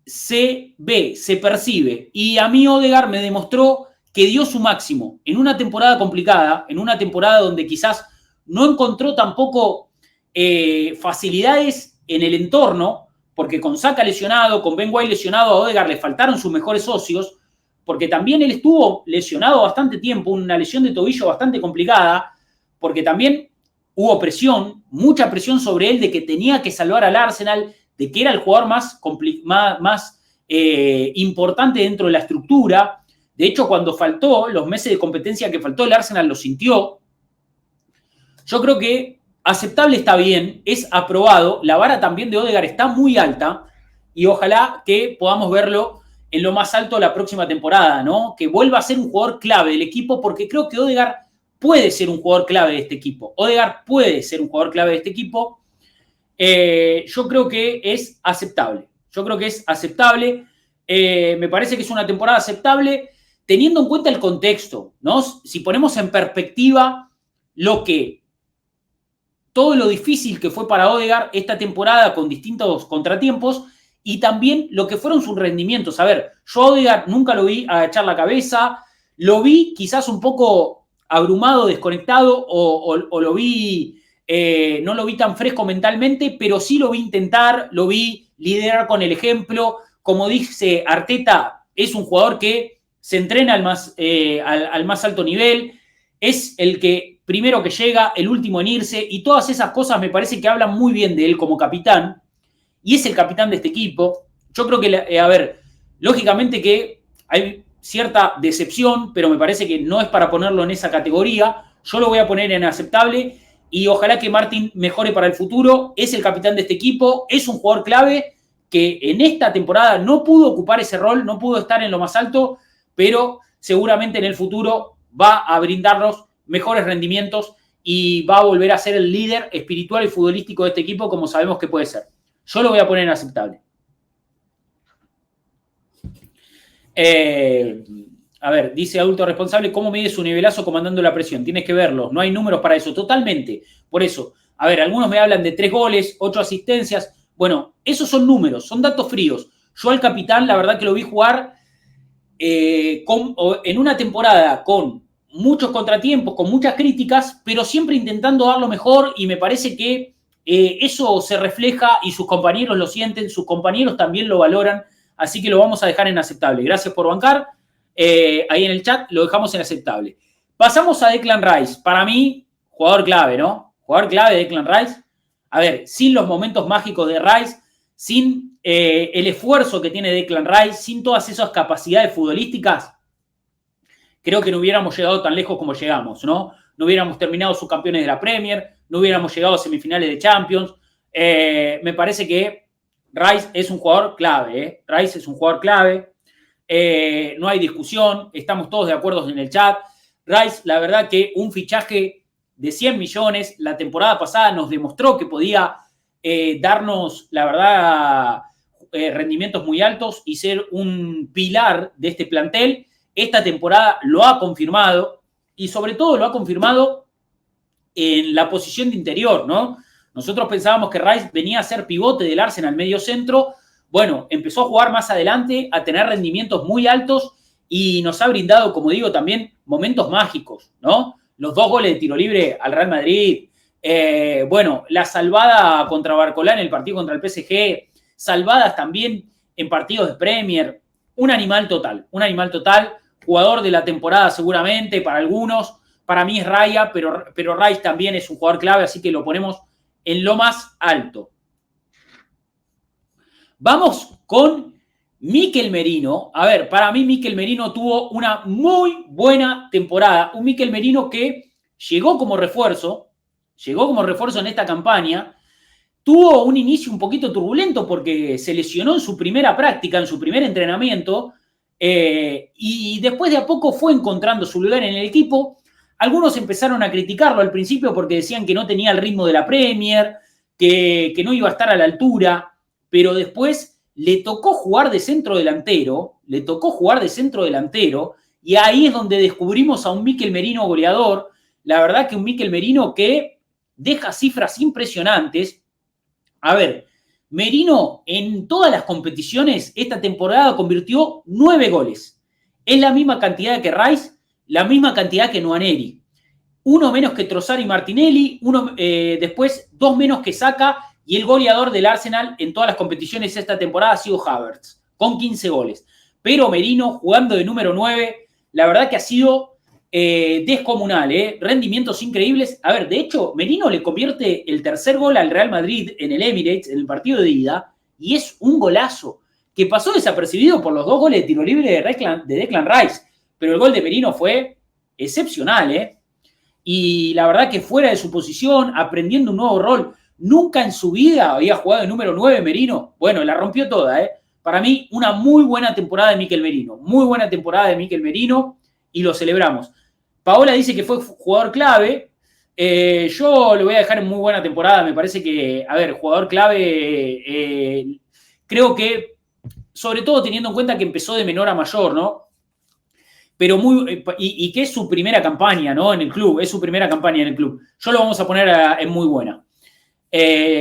se ve, se percibe. Y a mí Odegaard me demostró que dio su máximo en una temporada complicada, en una temporada donde quizás no encontró tampoco facilidades en el entorno, porque con Saka lesionado, con Ben White lesionado, a Odegaard le faltaron sus mejores socios, porque también él estuvo lesionado bastante tiempo, una lesión de tobillo bastante complicada, porque también hubo presión, mucha presión sobre él de que tenía que salvar al Arsenal, de que era el jugador más importante dentro de la estructura. De hecho, cuando faltó, los meses de competencia que faltó, el Arsenal lo sintió. Yo creo que aceptable está bien, es aprobado. La vara también de Odegaard está muy alta y ojalá que podamos verlo en lo más alto la próxima temporada, ¿no? Que vuelva a ser un jugador clave del equipo, porque creo que Ødegaard puede ser un jugador clave de este equipo. Ødegaard puede ser un jugador clave de este equipo. Yo creo que es aceptable. Me parece que es una temporada aceptable teniendo en cuenta el contexto, ¿no? Si ponemos en perspectiva todo lo difícil que fue para Ødegaard esta temporada con distintos contratiempos y también lo que fueron sus rendimientos. A ver, yo a Ødegaard nunca lo vi agachar la cabeza, lo vi quizás un poco abrumado, desconectado o lo vi, no lo vi tan fresco mentalmente, pero sí lo vi intentar, lo vi liderar con el ejemplo. Como dice Arteta, es un jugador que se entrena al más alto nivel, es el que primero que llega, el último en irse, y todas esas cosas me parece que hablan muy bien de él como capitán, y es el capitán de este equipo. Yo creo que, a ver, lógicamente que hay cierta decepción, pero me parece que no es para ponerlo en esa categoría. Yo lo voy a poner en aceptable, y ojalá que Martin mejore para el futuro. Es el capitán de este equipo, es un jugador clave que en esta temporada no pudo ocupar ese rol, no pudo estar en lo más alto, pero seguramente en el futuro va a brindarnos mejores rendimientos y va a volver a ser el líder espiritual y futbolístico de este equipo, como sabemos que puede ser. Yo lo voy a poner en aceptable. A ver, dice adulto responsable, ¿cómo mide su nivelazo comandando la presión? Tienes que verlo, no hay números para eso, totalmente. Por eso, a ver, algunos me hablan de 3 goles, 8 asistencias. Bueno, esos son números, son datos fríos. Yo al capitán, la verdad que lo vi jugar en una temporada con muchos contratiempos, con muchas críticas, pero siempre intentando dar lo mejor, y me parece que eso se refleja y sus compañeros lo sienten, sus compañeros también lo valoran, así que lo vamos a dejar en aceptable. Gracias por bancar. Ahí en el chat lo dejamos en aceptable. Pasamos a Declan Rice. Para mí, jugador clave, ¿no? Jugador clave de Declan Rice. A ver, sin los momentos mágicos de Rice, sin el esfuerzo que tiene Declan Rice, sin todas esas capacidades futbolísticas, creo que no hubiéramos llegado tan lejos como llegamos, ¿no? No hubiéramos terminado subcampeones de la Premier, no hubiéramos llegado a semifinales de Champions. Me parece que Rice es un jugador clave, ¿eh? Rice es un jugador clave. No hay discusión, estamos todos de acuerdo en el chat. Rice, la verdad que un fichaje de 100 millones, la temporada pasada nos demostró que podía darnos, la verdad, rendimientos muy altos y ser un pilar de este plantel. Esta temporada lo ha confirmado y sobre todo lo ha confirmado en la posición de interior, ¿no? Nosotros pensábamos que Rice venía a ser pivote del Arsenal medio centro. Bueno, empezó a jugar más adelante, a tener rendimientos muy altos y nos ha brindado, como digo, también momentos mágicos, ¿no? Los 2 goles de tiro libre al Real Madrid, bueno, la salvada contra Barcolá en el partido contra el PSG, salvadas también en partidos de Premier, un animal total, jugador de la temporada seguramente para algunos, para mí es Raya, pero Rice también es un jugador clave, así que lo ponemos en lo más alto. Vamos con Mikel Merino. A ver, para mí Mikel Merino tuvo una muy buena temporada. Un Mikel Merino que llegó como refuerzo en esta campaña. Tuvo un inicio un poquito turbulento porque se lesionó en su primera práctica, en su primer entrenamiento, y después de a poco fue encontrando su lugar en el equipo. Algunos empezaron a criticarlo al principio porque decían que no tenía el ritmo de la Premier, que no iba a estar a la altura, pero después le tocó jugar de centro delantero, y ahí es donde descubrimos a un Mikel Merino goleador. La verdad que un Mikel Merino que deja cifras impresionantes. A ver, Merino en todas las competiciones esta temporada convirtió 9 goles. Es la misma cantidad que Rice, la misma cantidad que Nwaneri. 1 menos que Trossard y Martinelli, después 2 menos que Saka, y el goleador del Arsenal en todas las competiciones esta temporada ha sido Havertz, con 15 goles. Pero Merino, jugando de número 9, la verdad que ha sido descomunal, rendimientos increíbles. A ver, de hecho, Merino le convierte el tercer gol al Real Madrid en el Emirates, en el partido de ida, y es un golazo que pasó desapercibido por los 2 goles de tiro libre de Declan Rice. Pero el gol de Merino fue excepcional, y la verdad que fuera de su posición, aprendiendo un nuevo rol. Nunca en su vida había jugado de número 9 Merino. Bueno, la rompió toda, Para mí, una muy buena temporada de Mikel Merino. Muy buena temporada de Mikel Merino y lo celebramos. Paola dice que fue jugador clave. Yo lo voy a dejar en muy buena temporada. Me parece que, a ver, jugador clave, creo que, sobre todo teniendo en cuenta que empezó de menor a mayor, ¿no? Pero y que es su primera campaña, ¿no? En el club, es su primera campaña en el club. Yo lo vamos a poner en muy buena.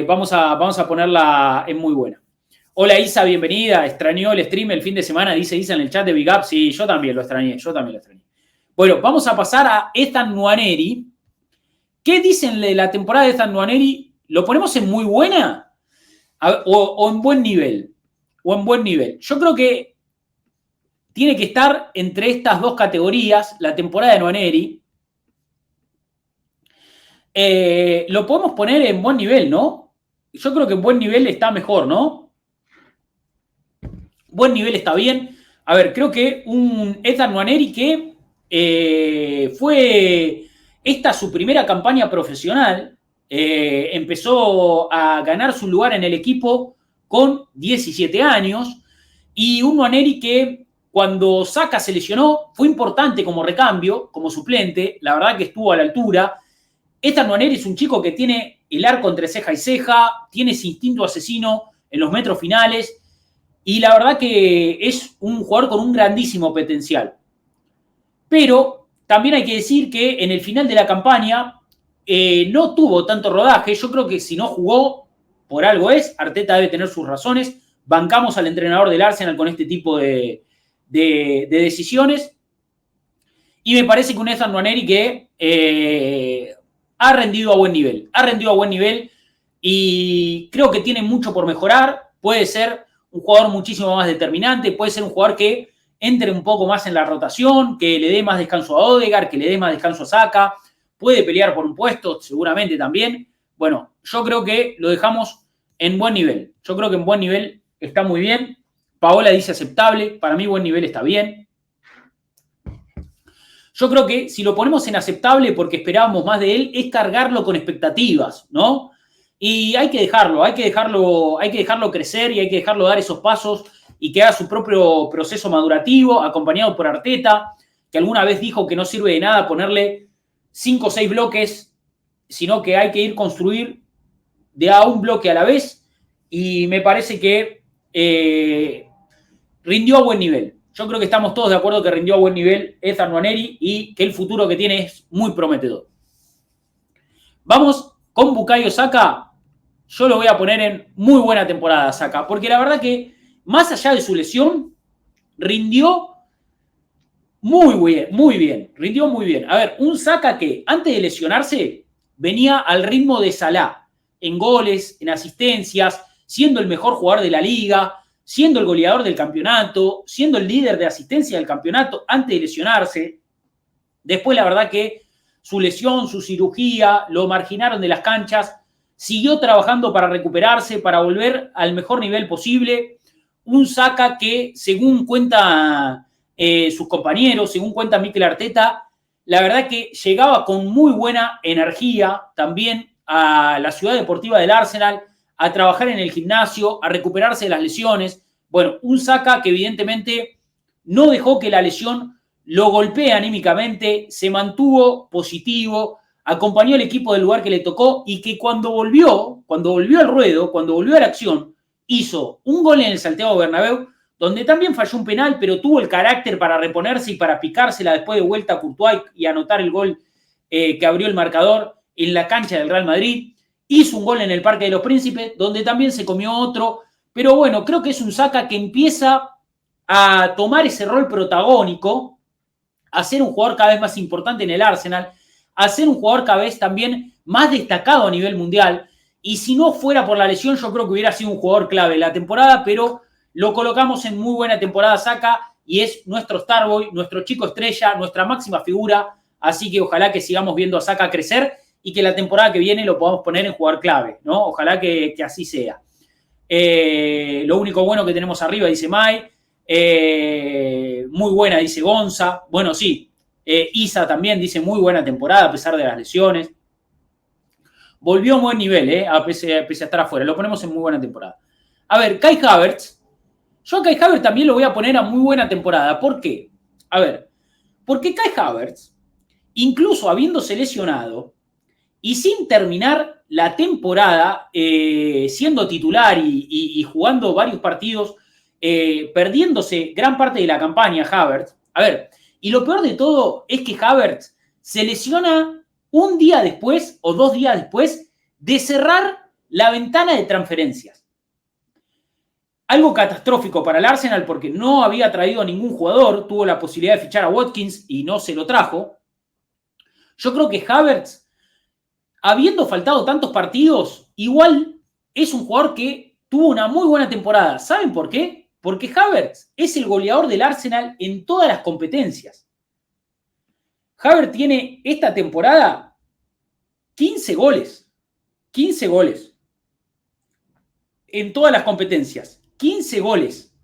Vamos a ponerla en muy buena. Hola Isa, bienvenida. Extrañó el stream el fin de semana, dice Isa en el chat de Big Up. Sí, yo también lo extrañé, Bueno, vamos a pasar a Ethan Nwaneri. ¿Qué dicen de la temporada de Ethan Nwaneri? ¿Lo ponemos en muy buena? O en buen nivel. O en buen nivel. Yo creo que tiene que estar entre estas dos categorías, la temporada de Nwaneri. Lo podemos poner en buen nivel, ¿no? Yo creo que en buen nivel está mejor, ¿no? Buen nivel está bien. A ver, creo que un Ethan Nwaneri que fue esta su primera campaña profesional, empezó a ganar su lugar en el equipo con 17 años y un Nwaneri que cuando Saka se lesionó fue importante como recambio, como suplente, la verdad que estuvo a la altura. Ethan Nwaneri es un chico que tiene el arco entre ceja y ceja, tiene ese instinto asesino en los metros finales y la verdad que es un jugador con un grandísimo potencial. Pero también hay que decir que en el final de la campaña no tuvo tanto rodaje. Yo creo que si no jugó, por algo es. Arteta debe tener sus razones. Bancamos al entrenador del Arsenal con este tipo de decisiones. Y me parece que un Ethan Nwaneri que ha rendido a buen nivel. Ha rendido a buen nivel y creo que tiene mucho por mejorar. Puede ser un jugador muchísimo más determinante. Puede ser un jugador que entre un poco más en la rotación, que le dé más descanso a Odegaard, que le dé más descanso a Saka. Puede pelear por un puesto, seguramente también. Bueno, yo creo que lo dejamos en buen nivel. Yo creo que en buen nivel está muy bien. Paola dice aceptable. Para mí buen nivel está bien. Yo creo que si lo ponemos en aceptable porque esperábamos más de él, es cargarlo con expectativas, ¿no? Y hay que dejarlo crecer y hay que dejarlo dar esos pasos y que haga su propio proceso madurativo, acompañado por Arteta, que alguna vez dijo que no sirve de nada ponerle 5 o 6 bloques, sino que hay que ir construir de a un bloque a la vez, y me parece que rindió a buen nivel. Yo creo que estamos todos de acuerdo que rindió a buen nivel Ethan Nwaneri y que el futuro que tiene es muy prometedor. Vamos con Bukayo Saka. Yo lo voy a poner en muy buena temporada Saka, porque la verdad que más allá de su lesión, rindió muy bien, rindió muy bien. A ver, un Saka que antes de lesionarse venía al ritmo de Salah, en goles, en asistencias, siendo el mejor jugador de la liga, siendo el goleador del campeonato, siendo el líder de asistencia del campeonato antes de lesionarse. Después la verdad que su lesión, su cirugía, lo marginaron de las canchas, siguió trabajando para recuperarse, para volver al mejor nivel posible. Un Saka que, según cuenta sus compañeros, según cuenta Mikel Arteta, la verdad que llegaba con muy buena energía también a la ciudad deportiva del Arsenal, a trabajar en el gimnasio, a recuperarse de las lesiones. Bueno, un Saka que evidentemente no dejó que la lesión lo golpee anímicamente, se mantuvo positivo, acompañó al equipo del lugar que le tocó y que cuando volvió al ruedo, cuando volvió a la acción, hizo un gol en el Santiago Bernabéu, donde también falló un penal, pero tuvo el carácter para reponerse y para picársela después de vuelta a Courtois y anotar el gol que abrió el marcador en la cancha del Real Madrid. Hizo un gol en el Parque de los Príncipes, donde también se comió otro. Pero bueno, creo que es un Saka que empieza a tomar ese rol protagónico, a ser un jugador cada vez más importante en el Arsenal, a ser un jugador cada vez también más destacado a nivel mundial. Y si no fuera por la lesión, yo creo que hubiera sido un jugador clave la temporada, pero lo colocamos en muy buena temporada Saka y es nuestro Starboy, nuestro chico estrella, nuestra máxima figura. Así que ojalá que sigamos viendo a Saka crecer y que la temporada que viene lo podamos poner en jugador clave, ¿no? Ojalá que así sea. Lo único bueno que tenemos arriba, dice Mai. Muy buena, dice Gonza. Bueno, sí. Isa también dice muy buena temporada a pesar de las lesiones. Volvió a un buen nivel, a pesar de estar afuera. Lo ponemos en muy buena temporada. A ver, Kai Havertz. Yo a Kai Havertz también lo voy a poner a muy buena temporada. ¿Por qué? A ver, porque Kai Havertz, incluso habiéndose lesionado y sin terminar la temporada siendo titular y jugando varios partidos, perdiéndose gran parte de la campaña Havertz. A ver, y lo peor de todo es que Havertz se lesiona un día después o 2 días después de cerrar la ventana de transferencias. Algo catastrófico para el Arsenal porque no había traído a ningún jugador, tuvo la posibilidad de fichar a Watkins y no se lo trajo. Yo creo que Havertz, habiendo faltado tantos partidos, igual es un jugador que tuvo una muy buena temporada. ¿Saben por qué? Porque Havertz es el goleador del Arsenal en todas las competencias. Havertz tiene esta temporada 15 goles. 15 goles. En todas las competencias. 15 goles.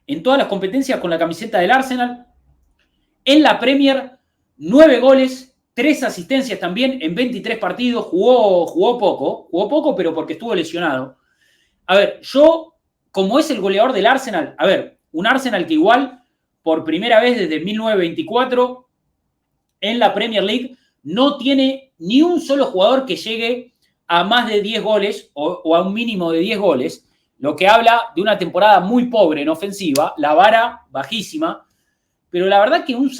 En todas las competencias con la camiseta del Arsenal. En la Premier, 9 goles, 3 asistencias también en 23 partidos. Jugó poco, pero porque estuvo lesionado. A ver, yo, como es el goleador del Arsenal, a ver, un Arsenal que igual, por primera vez desde 1924, en la Premier League, no tiene ni un solo jugador que llegue a más de 10 goles o a un mínimo de 10 goles, lo que habla de una temporada muy pobre en ofensiva, la vara bajísima, pero la verdad que un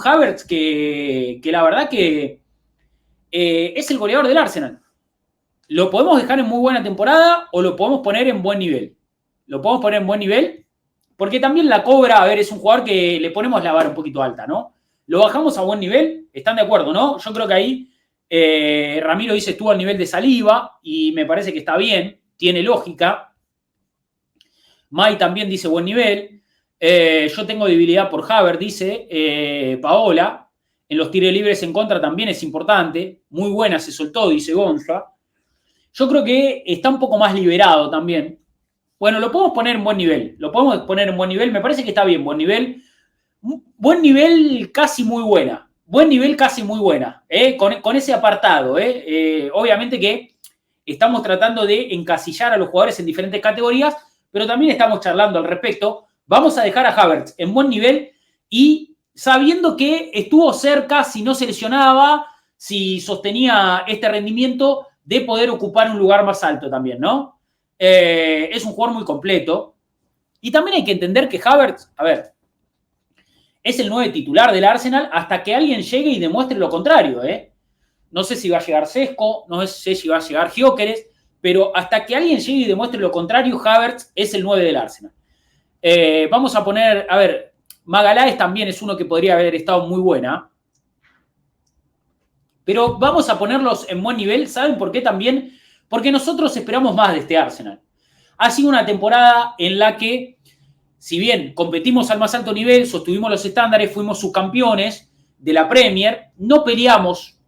Havertz que la verdad que es el goleador del Arsenal. Lo podemos dejar en muy buena temporada o lo podemos poner en buen nivel. Lo podemos poner en buen nivel porque también la Cobra, a ver, es un jugador que le ponemos la vara un poquito alta, ¿no? Lo bajamos a buen nivel, ¿están de acuerdo, no? Yo creo que ahí Ramiro dice estuvo al nivel de Saliba y me parece que está bien, tiene lógica. Mai también dice buen nivel. Yo tengo debilidad por Havertz, dice Paola. En los tiros libres en contra también es importante. Muy buena se soltó, dice Gonza. Yo creo que está un poco más liberado también. Bueno, lo podemos poner en buen nivel. Lo podemos poner en buen nivel. Me parece que está bien, buen nivel. Buen nivel casi muy buena. Buen nivel casi muy buena. Con ese apartado. Obviamente que estamos tratando de encasillar a los jugadores en diferentes categorías, pero también estamos charlando al respecto. Vamos a dejar a Havertz en buen nivel y sabiendo que estuvo cerca, si no se lesionaba, si sostenía este rendimiento, de poder ocupar un lugar más alto también, ¿no? Es un jugador muy completo. Y también hay que entender que Havertz, a ver, es el 9 titular del Arsenal hasta que alguien llegue y demuestre lo contrario, No sé si va a llegar Sesco, no sé si va a llegar Gyökeres, pero hasta que alguien llegue y demuestre lo contrario, Havertz es el 9 del Arsenal. Vamos a poner, a ver, Magalhães también es uno que podría haber estado muy buena. Pero vamos a ponerlos en buen nivel. ¿Saben por qué también? Porque nosotros esperamos más de este Arsenal. Ha sido una temporada en la que, si bien competimos al más alto nivel, sostuvimos los estándares, fuimos subcampeones de la Premier, no peleamos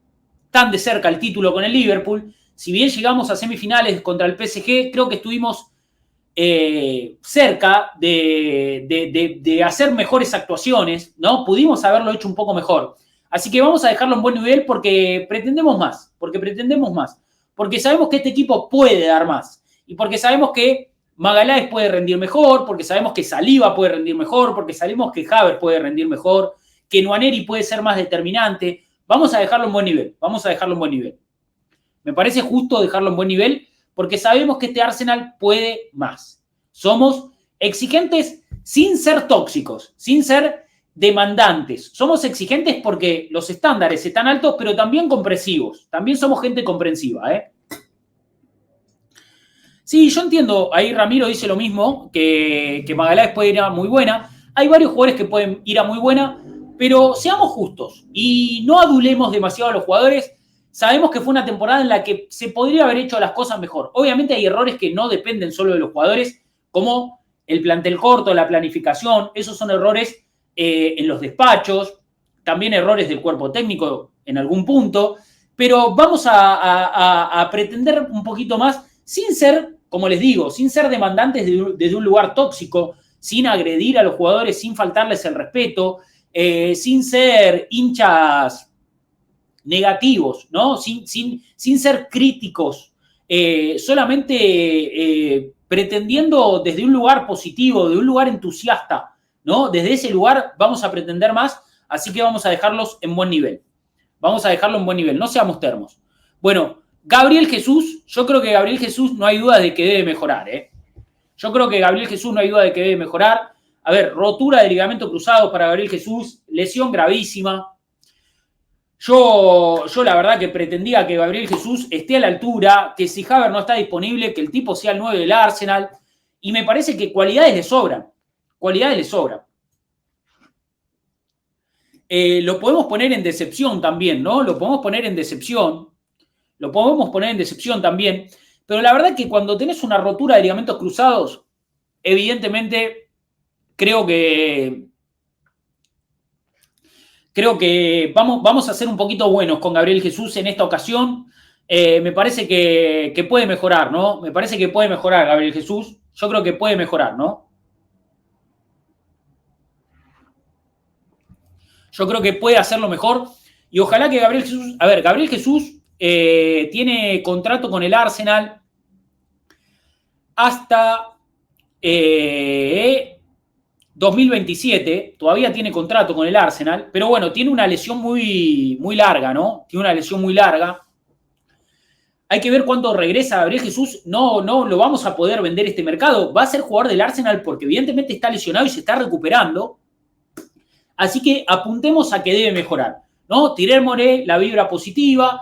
tan de cerca el título con el Liverpool. Si bien llegamos a semifinales contra el PSG, creo que estuvimos cerca de hacer mejores actuaciones, ¿no? Pudimos haberlo hecho un poco mejor. Así que vamos a dejarlo en buen nivel porque pretendemos más, porque sabemos que este equipo puede dar más y porque sabemos que Magalhães puede rendir mejor, porque sabemos que Saliba puede rendir mejor, porque sabemos que Havertz puede rendir mejor, que Nwaneri puede ser más determinante. Vamos a dejarlo en buen nivel, Me parece justo dejarlo en buen nivel porque sabemos que este Arsenal puede más. Somos exigentes sin ser tóxicos, sin ser demandantes. Somos exigentes porque los estándares están altos, pero también comprensivos. También somos gente comprensiva, Sí, yo entiendo. Ahí Ramiro dice lo mismo, que Magalhães puede ir a muy buena. Hay varios jugadores que pueden ir a muy buena, pero seamos justos y no adulemos demasiado a los jugadores. Sabemos que fue una temporada en la que se podría haber hecho las cosas mejor. Obviamente hay errores que no dependen solo de los jugadores, como el plantel corto, la planificación. Esos son errores en los despachos, también errores del cuerpo técnico en algún punto, pero vamos a pretender un poquito más sin ser, como les digo, sin ser demandantes desde un lugar tóxico, sin agredir a los jugadores, sin faltarles el respeto, sin ser hinchas negativos, ¿no? Sin ser críticos, solamente pretendiendo desde un lugar positivo, de un lugar entusiasta, ¿no? Desde ese lugar vamos a pretender más, así que vamos a dejarlos en buen nivel. Vamos a dejarlo en buen nivel, no seamos termos. Bueno, Gabriel Jesús, yo creo que Gabriel Jesús no hay duda de que debe mejorar, ¿eh? Yo creo que Gabriel Jesús no hay duda de que debe mejorar. A ver, rotura de ligamento cruzado para Gabriel Jesús, lesión gravísima. Yo la verdad que pretendía que Gabriel Jesús esté a la altura, que si Havertz no está disponible, que el tipo sea el 9 del Arsenal. Y me parece que cualidades le sobran. Cualidades le sobran. Lo podemos poner en decepción también, ¿no? Lo podemos poner en decepción. Lo podemos poner en decepción también. Pero la verdad que cuando tenés una rotura de ligamentos cruzados, evidentemente creo que vamos a ser un poquito buenos con Gabriel Jesús en esta ocasión. Me parece que puede mejorar, ¿no? Me parece que puede mejorar Gabriel Jesús. Yo creo que puede mejorar, ¿no? Yo creo que puede hacerlo mejor. Y ojalá que Gabriel Jesús... A ver, Gabriel Jesús tiene contrato con el Arsenal hasta 2027, todavía tiene contrato con el Arsenal, pero bueno, tiene una lesión muy, muy larga, ¿no? Tiene una lesión muy larga. Hay que ver cuándo regresa Gabriel Jesús. No lo vamos a poder vender este mercado. Va a ser jugador del Arsenal porque evidentemente está lesionado y se está recuperando. Así que apuntemos a que debe mejorar, ¿no? Tirémosle la vibra positiva,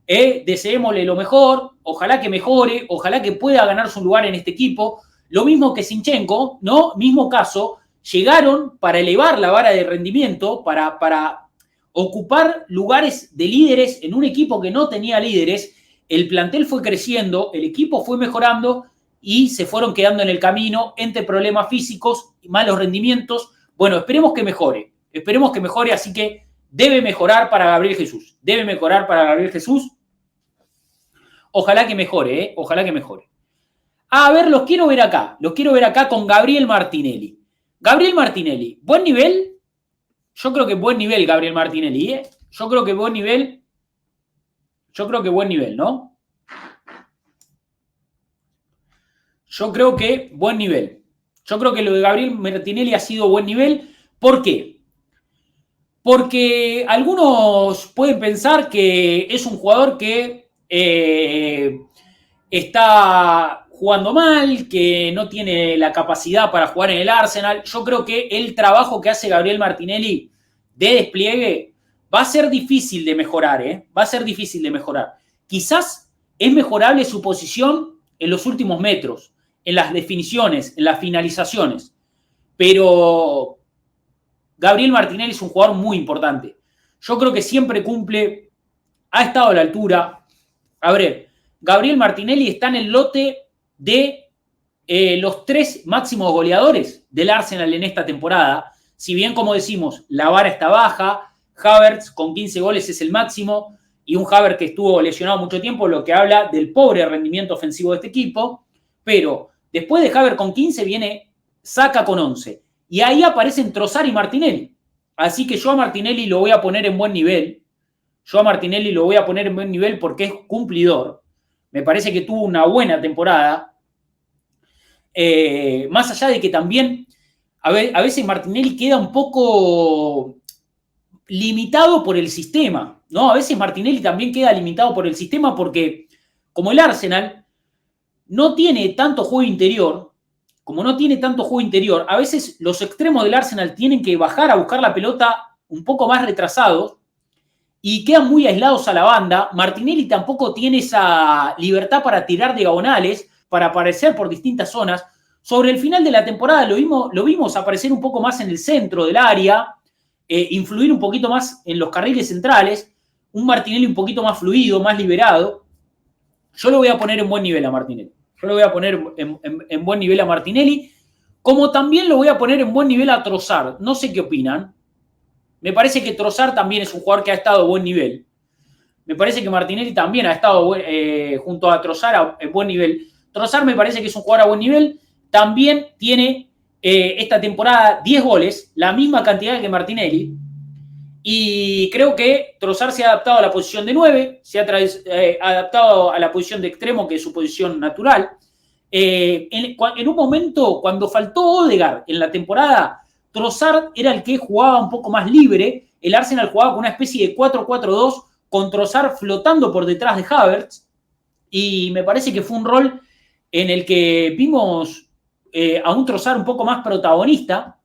deseémosle lo mejor, ojalá que mejore, ojalá que pueda ganarse un lugar en este equipo. Lo mismo que Zinchenko, ¿no? Mismo caso, llegaron para elevar la vara de rendimiento, para ocupar lugares de líderes en un equipo que no tenía líderes. El plantel fue creciendo, el equipo fue mejorando y se fueron quedando en el camino entre problemas físicos y malos rendimientos. Bueno, esperemos que mejore, así que debe mejorar para Gabriel Jesús. Debe mejorar para Gabriel Jesús. Ojalá que mejore, ¿eh? Ojalá que mejore. A ver, los quiero ver acá con Gabriel Martinelli. Gabriel Martinelli, ¿buen nivel? Yo creo que buen nivel, Gabriel Martinelli, ¿eh? Yo creo que buen nivel, ¿no? Yo creo que buen nivel. Yo creo que lo de Gabriel Martinelli ha sido buen nivel. ¿Por qué? Porque algunos pueden pensar que es un jugador que está jugando mal, que no tiene la capacidad para jugar en el Arsenal. Yo creo que el trabajo que hace Gabriel Martinelli de despliegue va a ser difícil de mejorar, ¿eh? Va a ser difícil de mejorar. Quizás es mejorable su posición en los últimos metros, en las definiciones, en las finalizaciones. Pero Gabriel Martinelli es un jugador muy importante. Yo creo que siempre cumple, ha estado a la altura. A ver, Gabriel Martinelli está en el lote de los 3 máximos goleadores del Arsenal en esta temporada. Si bien, como decimos, la vara está baja, Havertz con 15 goles es el máximo, y un Havertz que estuvo lesionado mucho tiempo, lo que habla del pobre rendimiento ofensivo de este equipo. Pero después de Havertz con 15 viene Saka con 11. Y ahí aparecen Trossard y Martinelli. Así que yo a Martinelli lo voy a poner en buen nivel. Porque es cumplidor. Me parece que tuvo una buena temporada. Más allá de que también a veces Martinelli queda un poco limitado por el sistema, ¿no? A veces Martinelli también queda limitado por el sistema porque como el Arsenal no tiene tanto juego interior, a veces los extremos del Arsenal tienen que bajar a buscar la pelota un poco más retrasados y quedan muy aislados a la banda. Martinelli tampoco tiene esa libertad para tirar diagonales, para aparecer por distintas zonas. Sobre el final de la temporada lo vimos aparecer un poco más en el centro del área, influir un poquito más en los carriles centrales, un Martinelli un poquito más fluido, más liberado. Yo lo voy a poner en buen nivel a Martinelli. En buen nivel a Martinelli, como también lo voy a poner en buen nivel a Trossard. No sé qué opinan. Me parece que Trossard también es un jugador que ha estado a buen nivel. Me parece que Martinelli también ha estado junto a Trossard en buen nivel. Trossard me parece que es un jugador a buen nivel. También tiene esta temporada 10 goles, la misma cantidad que Martinelli. Y creo que Trossard se ha adaptado a la posición de 9, se ha adaptado a la posición de extremo, que es su posición natural. En un momento, cuando faltó Odegaard en la temporada, Trossard era el que jugaba un poco más libre. El Arsenal jugaba con una especie de 4-4-2 con Trossard flotando por detrás de Havertz. Y me parece que fue un rol en el que vimos a un Trossard un poco más protagonista.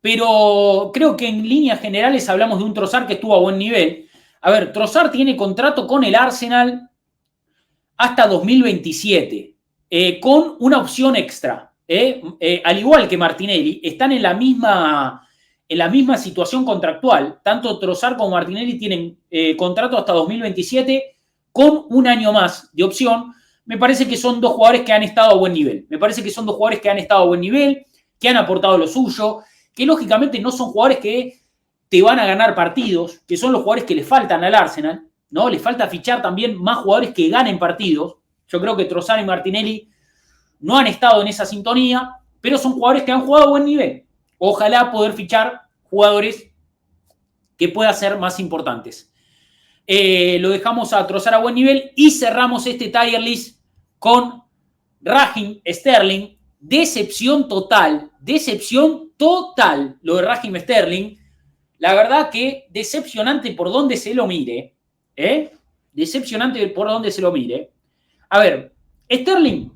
Pero creo que en líneas generales hablamos de un Trossard que estuvo a buen nivel. A ver, Trossard tiene contrato con el Arsenal hasta 2027, con una opción extra. Al igual que Martinelli, están en la misma situación contractual. Tanto Trossard como Martinelli tienen contrato hasta 2027 con un año más de opción. Me parece que son dos jugadores que han estado a buen nivel. Que han aportado lo suyo, que lógicamente no son jugadores que te van a ganar partidos, que son los jugadores que le faltan al Arsenal, ¿no? Le falta fichar también más jugadores que ganen partidos. Yo creo que Trossard y Martinelli no han estado en esa sintonía, pero son jugadores que han jugado a buen nivel. Ojalá poder fichar jugadores que puedan ser más importantes. Lo dejamos a Trossard a buen nivel y cerramos este tier list con Raheem Sterling. Decepción total lo de Raheem Sterling. La verdad que decepcionante por donde se lo mire. Decepcionante por donde se lo mire. A ver, Sterling,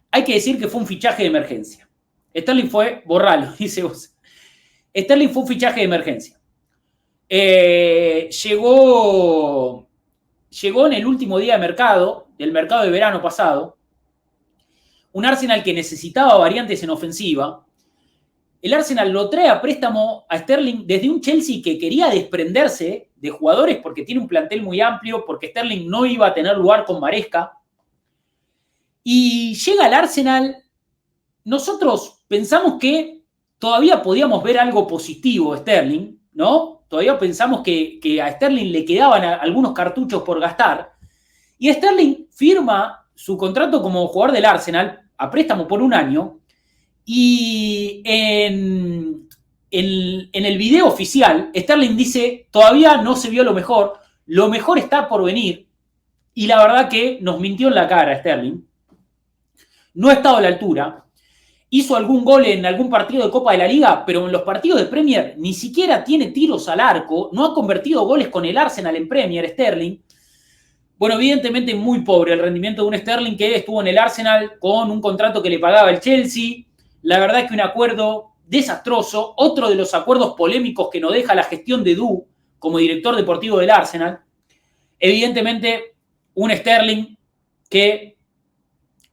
hay que decir que fue un fichaje de emergencia. Sterling fue, borralo, dice vos. Sterling fue un fichaje de emergencia. Llegó en el último día de mercado, del mercado de verano pasado, un Arsenal que necesitaba variantes en ofensiva. El Arsenal lo trae a préstamo a Sterling desde un Chelsea que quería desprenderse de jugadores porque tiene un plantel muy amplio, porque Sterling no iba a tener lugar con Maresca. Y llega al Arsenal, nosotros pensamos que todavía podíamos ver algo positivo Sterling, ¿no? Todavía pensamos que a Sterling le quedaban algunos cartuchos por gastar. Y Sterling firma su contrato como jugador del Arsenal a préstamo por un año. Y en el video oficial, Sterling dice, todavía no se vio lo mejor está por venir. Y la verdad que nos mintió en la cara Sterling. No ha estado a la altura. Hizo algún gol en algún partido de Copa de la Liga, pero en los partidos de Premier ni siquiera tiene tiros al arco. No ha convertido goles con el Arsenal en Premier, Sterling. Bueno, evidentemente muy pobre el rendimiento de un Sterling que estuvo en el Arsenal con un contrato que le pagaba el Chelsea. La verdad es que un acuerdo desastroso, otro de los acuerdos polémicos que nos deja la gestión de Du como director deportivo del Arsenal. Evidentemente, un Sterling que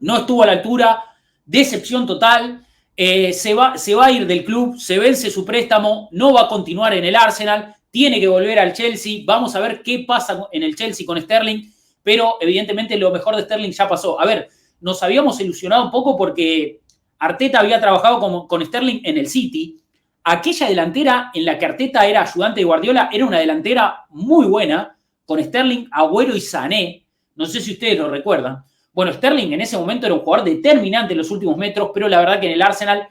no estuvo a la altura, decepción total, se va a ir del club, se vence su préstamo, no va a continuar en el Arsenal, tiene que volver al Chelsea. Vamos a ver qué pasa en el Chelsea con Sterling, pero evidentemente lo mejor de Sterling ya pasó. A ver, nos habíamos ilusionado un poco porque Arteta había trabajado con Sterling en el City. Aquella delantera en la que Arteta era ayudante de Guardiola era una delantera muy buena, con Sterling, Agüero y Sané. No sé si ustedes lo recuerdan. Bueno, Sterling en ese momento era un jugador determinante en los últimos metros, pero la verdad que en el Arsenal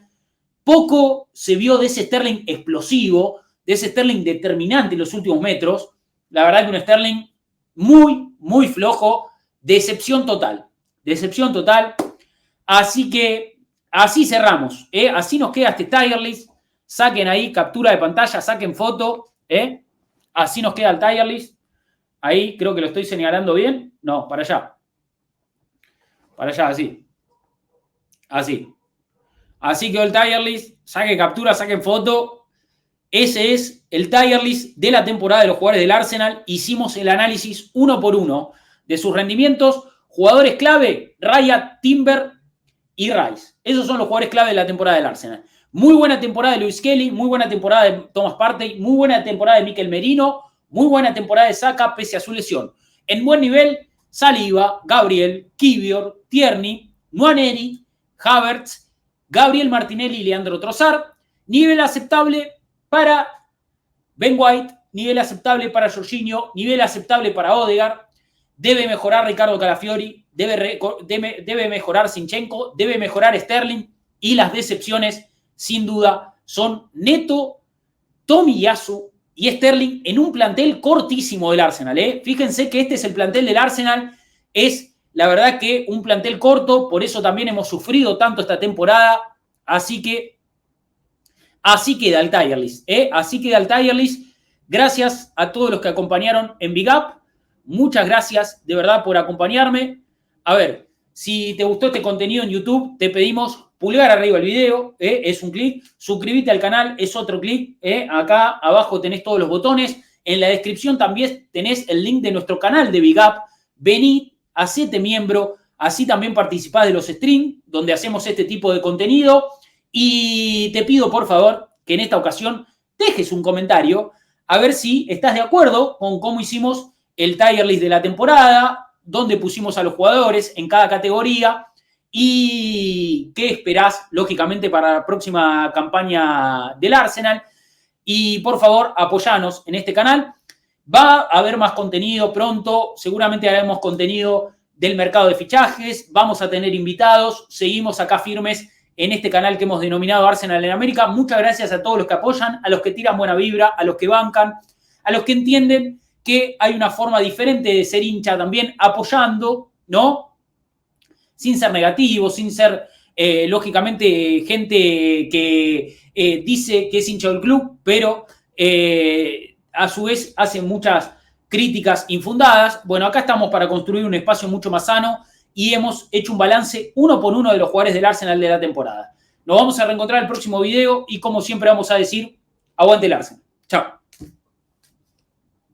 poco se vio de ese Sterling explosivo, de ese Sterling determinante en los últimos metros. La verdad que un Sterling muy, muy flojo. Decepción total. Decepción total. Así que así cerramos. Así nos queda este tier list. Saquen ahí captura de pantalla, saquen foto. Así nos queda el tier list. Ahí creo que lo estoy señalando bien. No, para allá. Para allá, así. Así. Así quedó el tier list. Saquen captura, saquen foto. Ese es el tier list de la temporada de los jugadores del Arsenal. Hicimos el análisis uno por uno de sus rendimientos. Jugadores clave, Raya, Timber y Rice. Esos son los jugadores clave de la temporada del Arsenal. Muy buena temporada de Luis Kelly, muy buena temporada de Thomas Partey, muy buena temporada de Mikel Merino, muy buena temporada de Saka pese a su lesión. En buen nivel, Saliba, Gabriel, Kivior, Tierney, Nwaneri, Havertz, Gabriel Martinelli y Leandro Trossard. Nivel aceptable para Ben White, nivel aceptable para Jorginho, nivel aceptable para Odegaard. Debe mejorar Ricardo Calafiori, debe mejorar Zinchenko, debe mejorar Sterling, y las decepciones, sin duda, son Neto, Tomiyasu y Sterling en un plantel cortísimo del Arsenal. Fíjense que este es el plantel del Arsenal, es La verdad que un plantel corto, por eso también hemos sufrido tanto esta temporada. Así queda el tier list. Así queda el tier list. Gracias a todos los que acompañaron en Big Up. Muchas gracias de verdad por acompañarme. A ver, si te gustó este contenido en YouTube, te pedimos pulgar arriba el video, es un clic. Suscríbete al canal, es otro clic. Acá abajo tenés todos los botones. En la descripción también tenés el link de nuestro canal de Big Up. Vení, hacete miembro, así también participás de los streams donde hacemos este tipo de contenido. Y te pido, por favor, que en esta ocasión dejes un comentario a ver si estás de acuerdo con cómo hicimos el tier list de la temporada, dónde pusimos a los jugadores en cada categoría y qué esperás, lógicamente, para la próxima campaña del Arsenal. Y, por favor, apoyanos en este canal. Va a haber más contenido pronto, seguramente haremos contenido del mercado de fichajes, vamos a tener invitados, seguimos acá firmes en este canal que hemos denominado Arsenal en América. Muchas gracias a todos los que apoyan, a los que tiran buena vibra, a los que bancan, a los que entienden que hay una forma diferente de ser hincha también, apoyando, ¿no? Sin ser negativo, sin ser, lógicamente, gente que dice que es hincha del club, pero a su vez hace muchas críticas infundadas. Bueno, acá estamos para construir un espacio mucho más sano y hemos hecho un balance uno por uno de los jugadores del Arsenal de la temporada. Nos vamos a reencontrar en el próximo video y como siempre vamos a decir, aguante el Arsenal. Chao.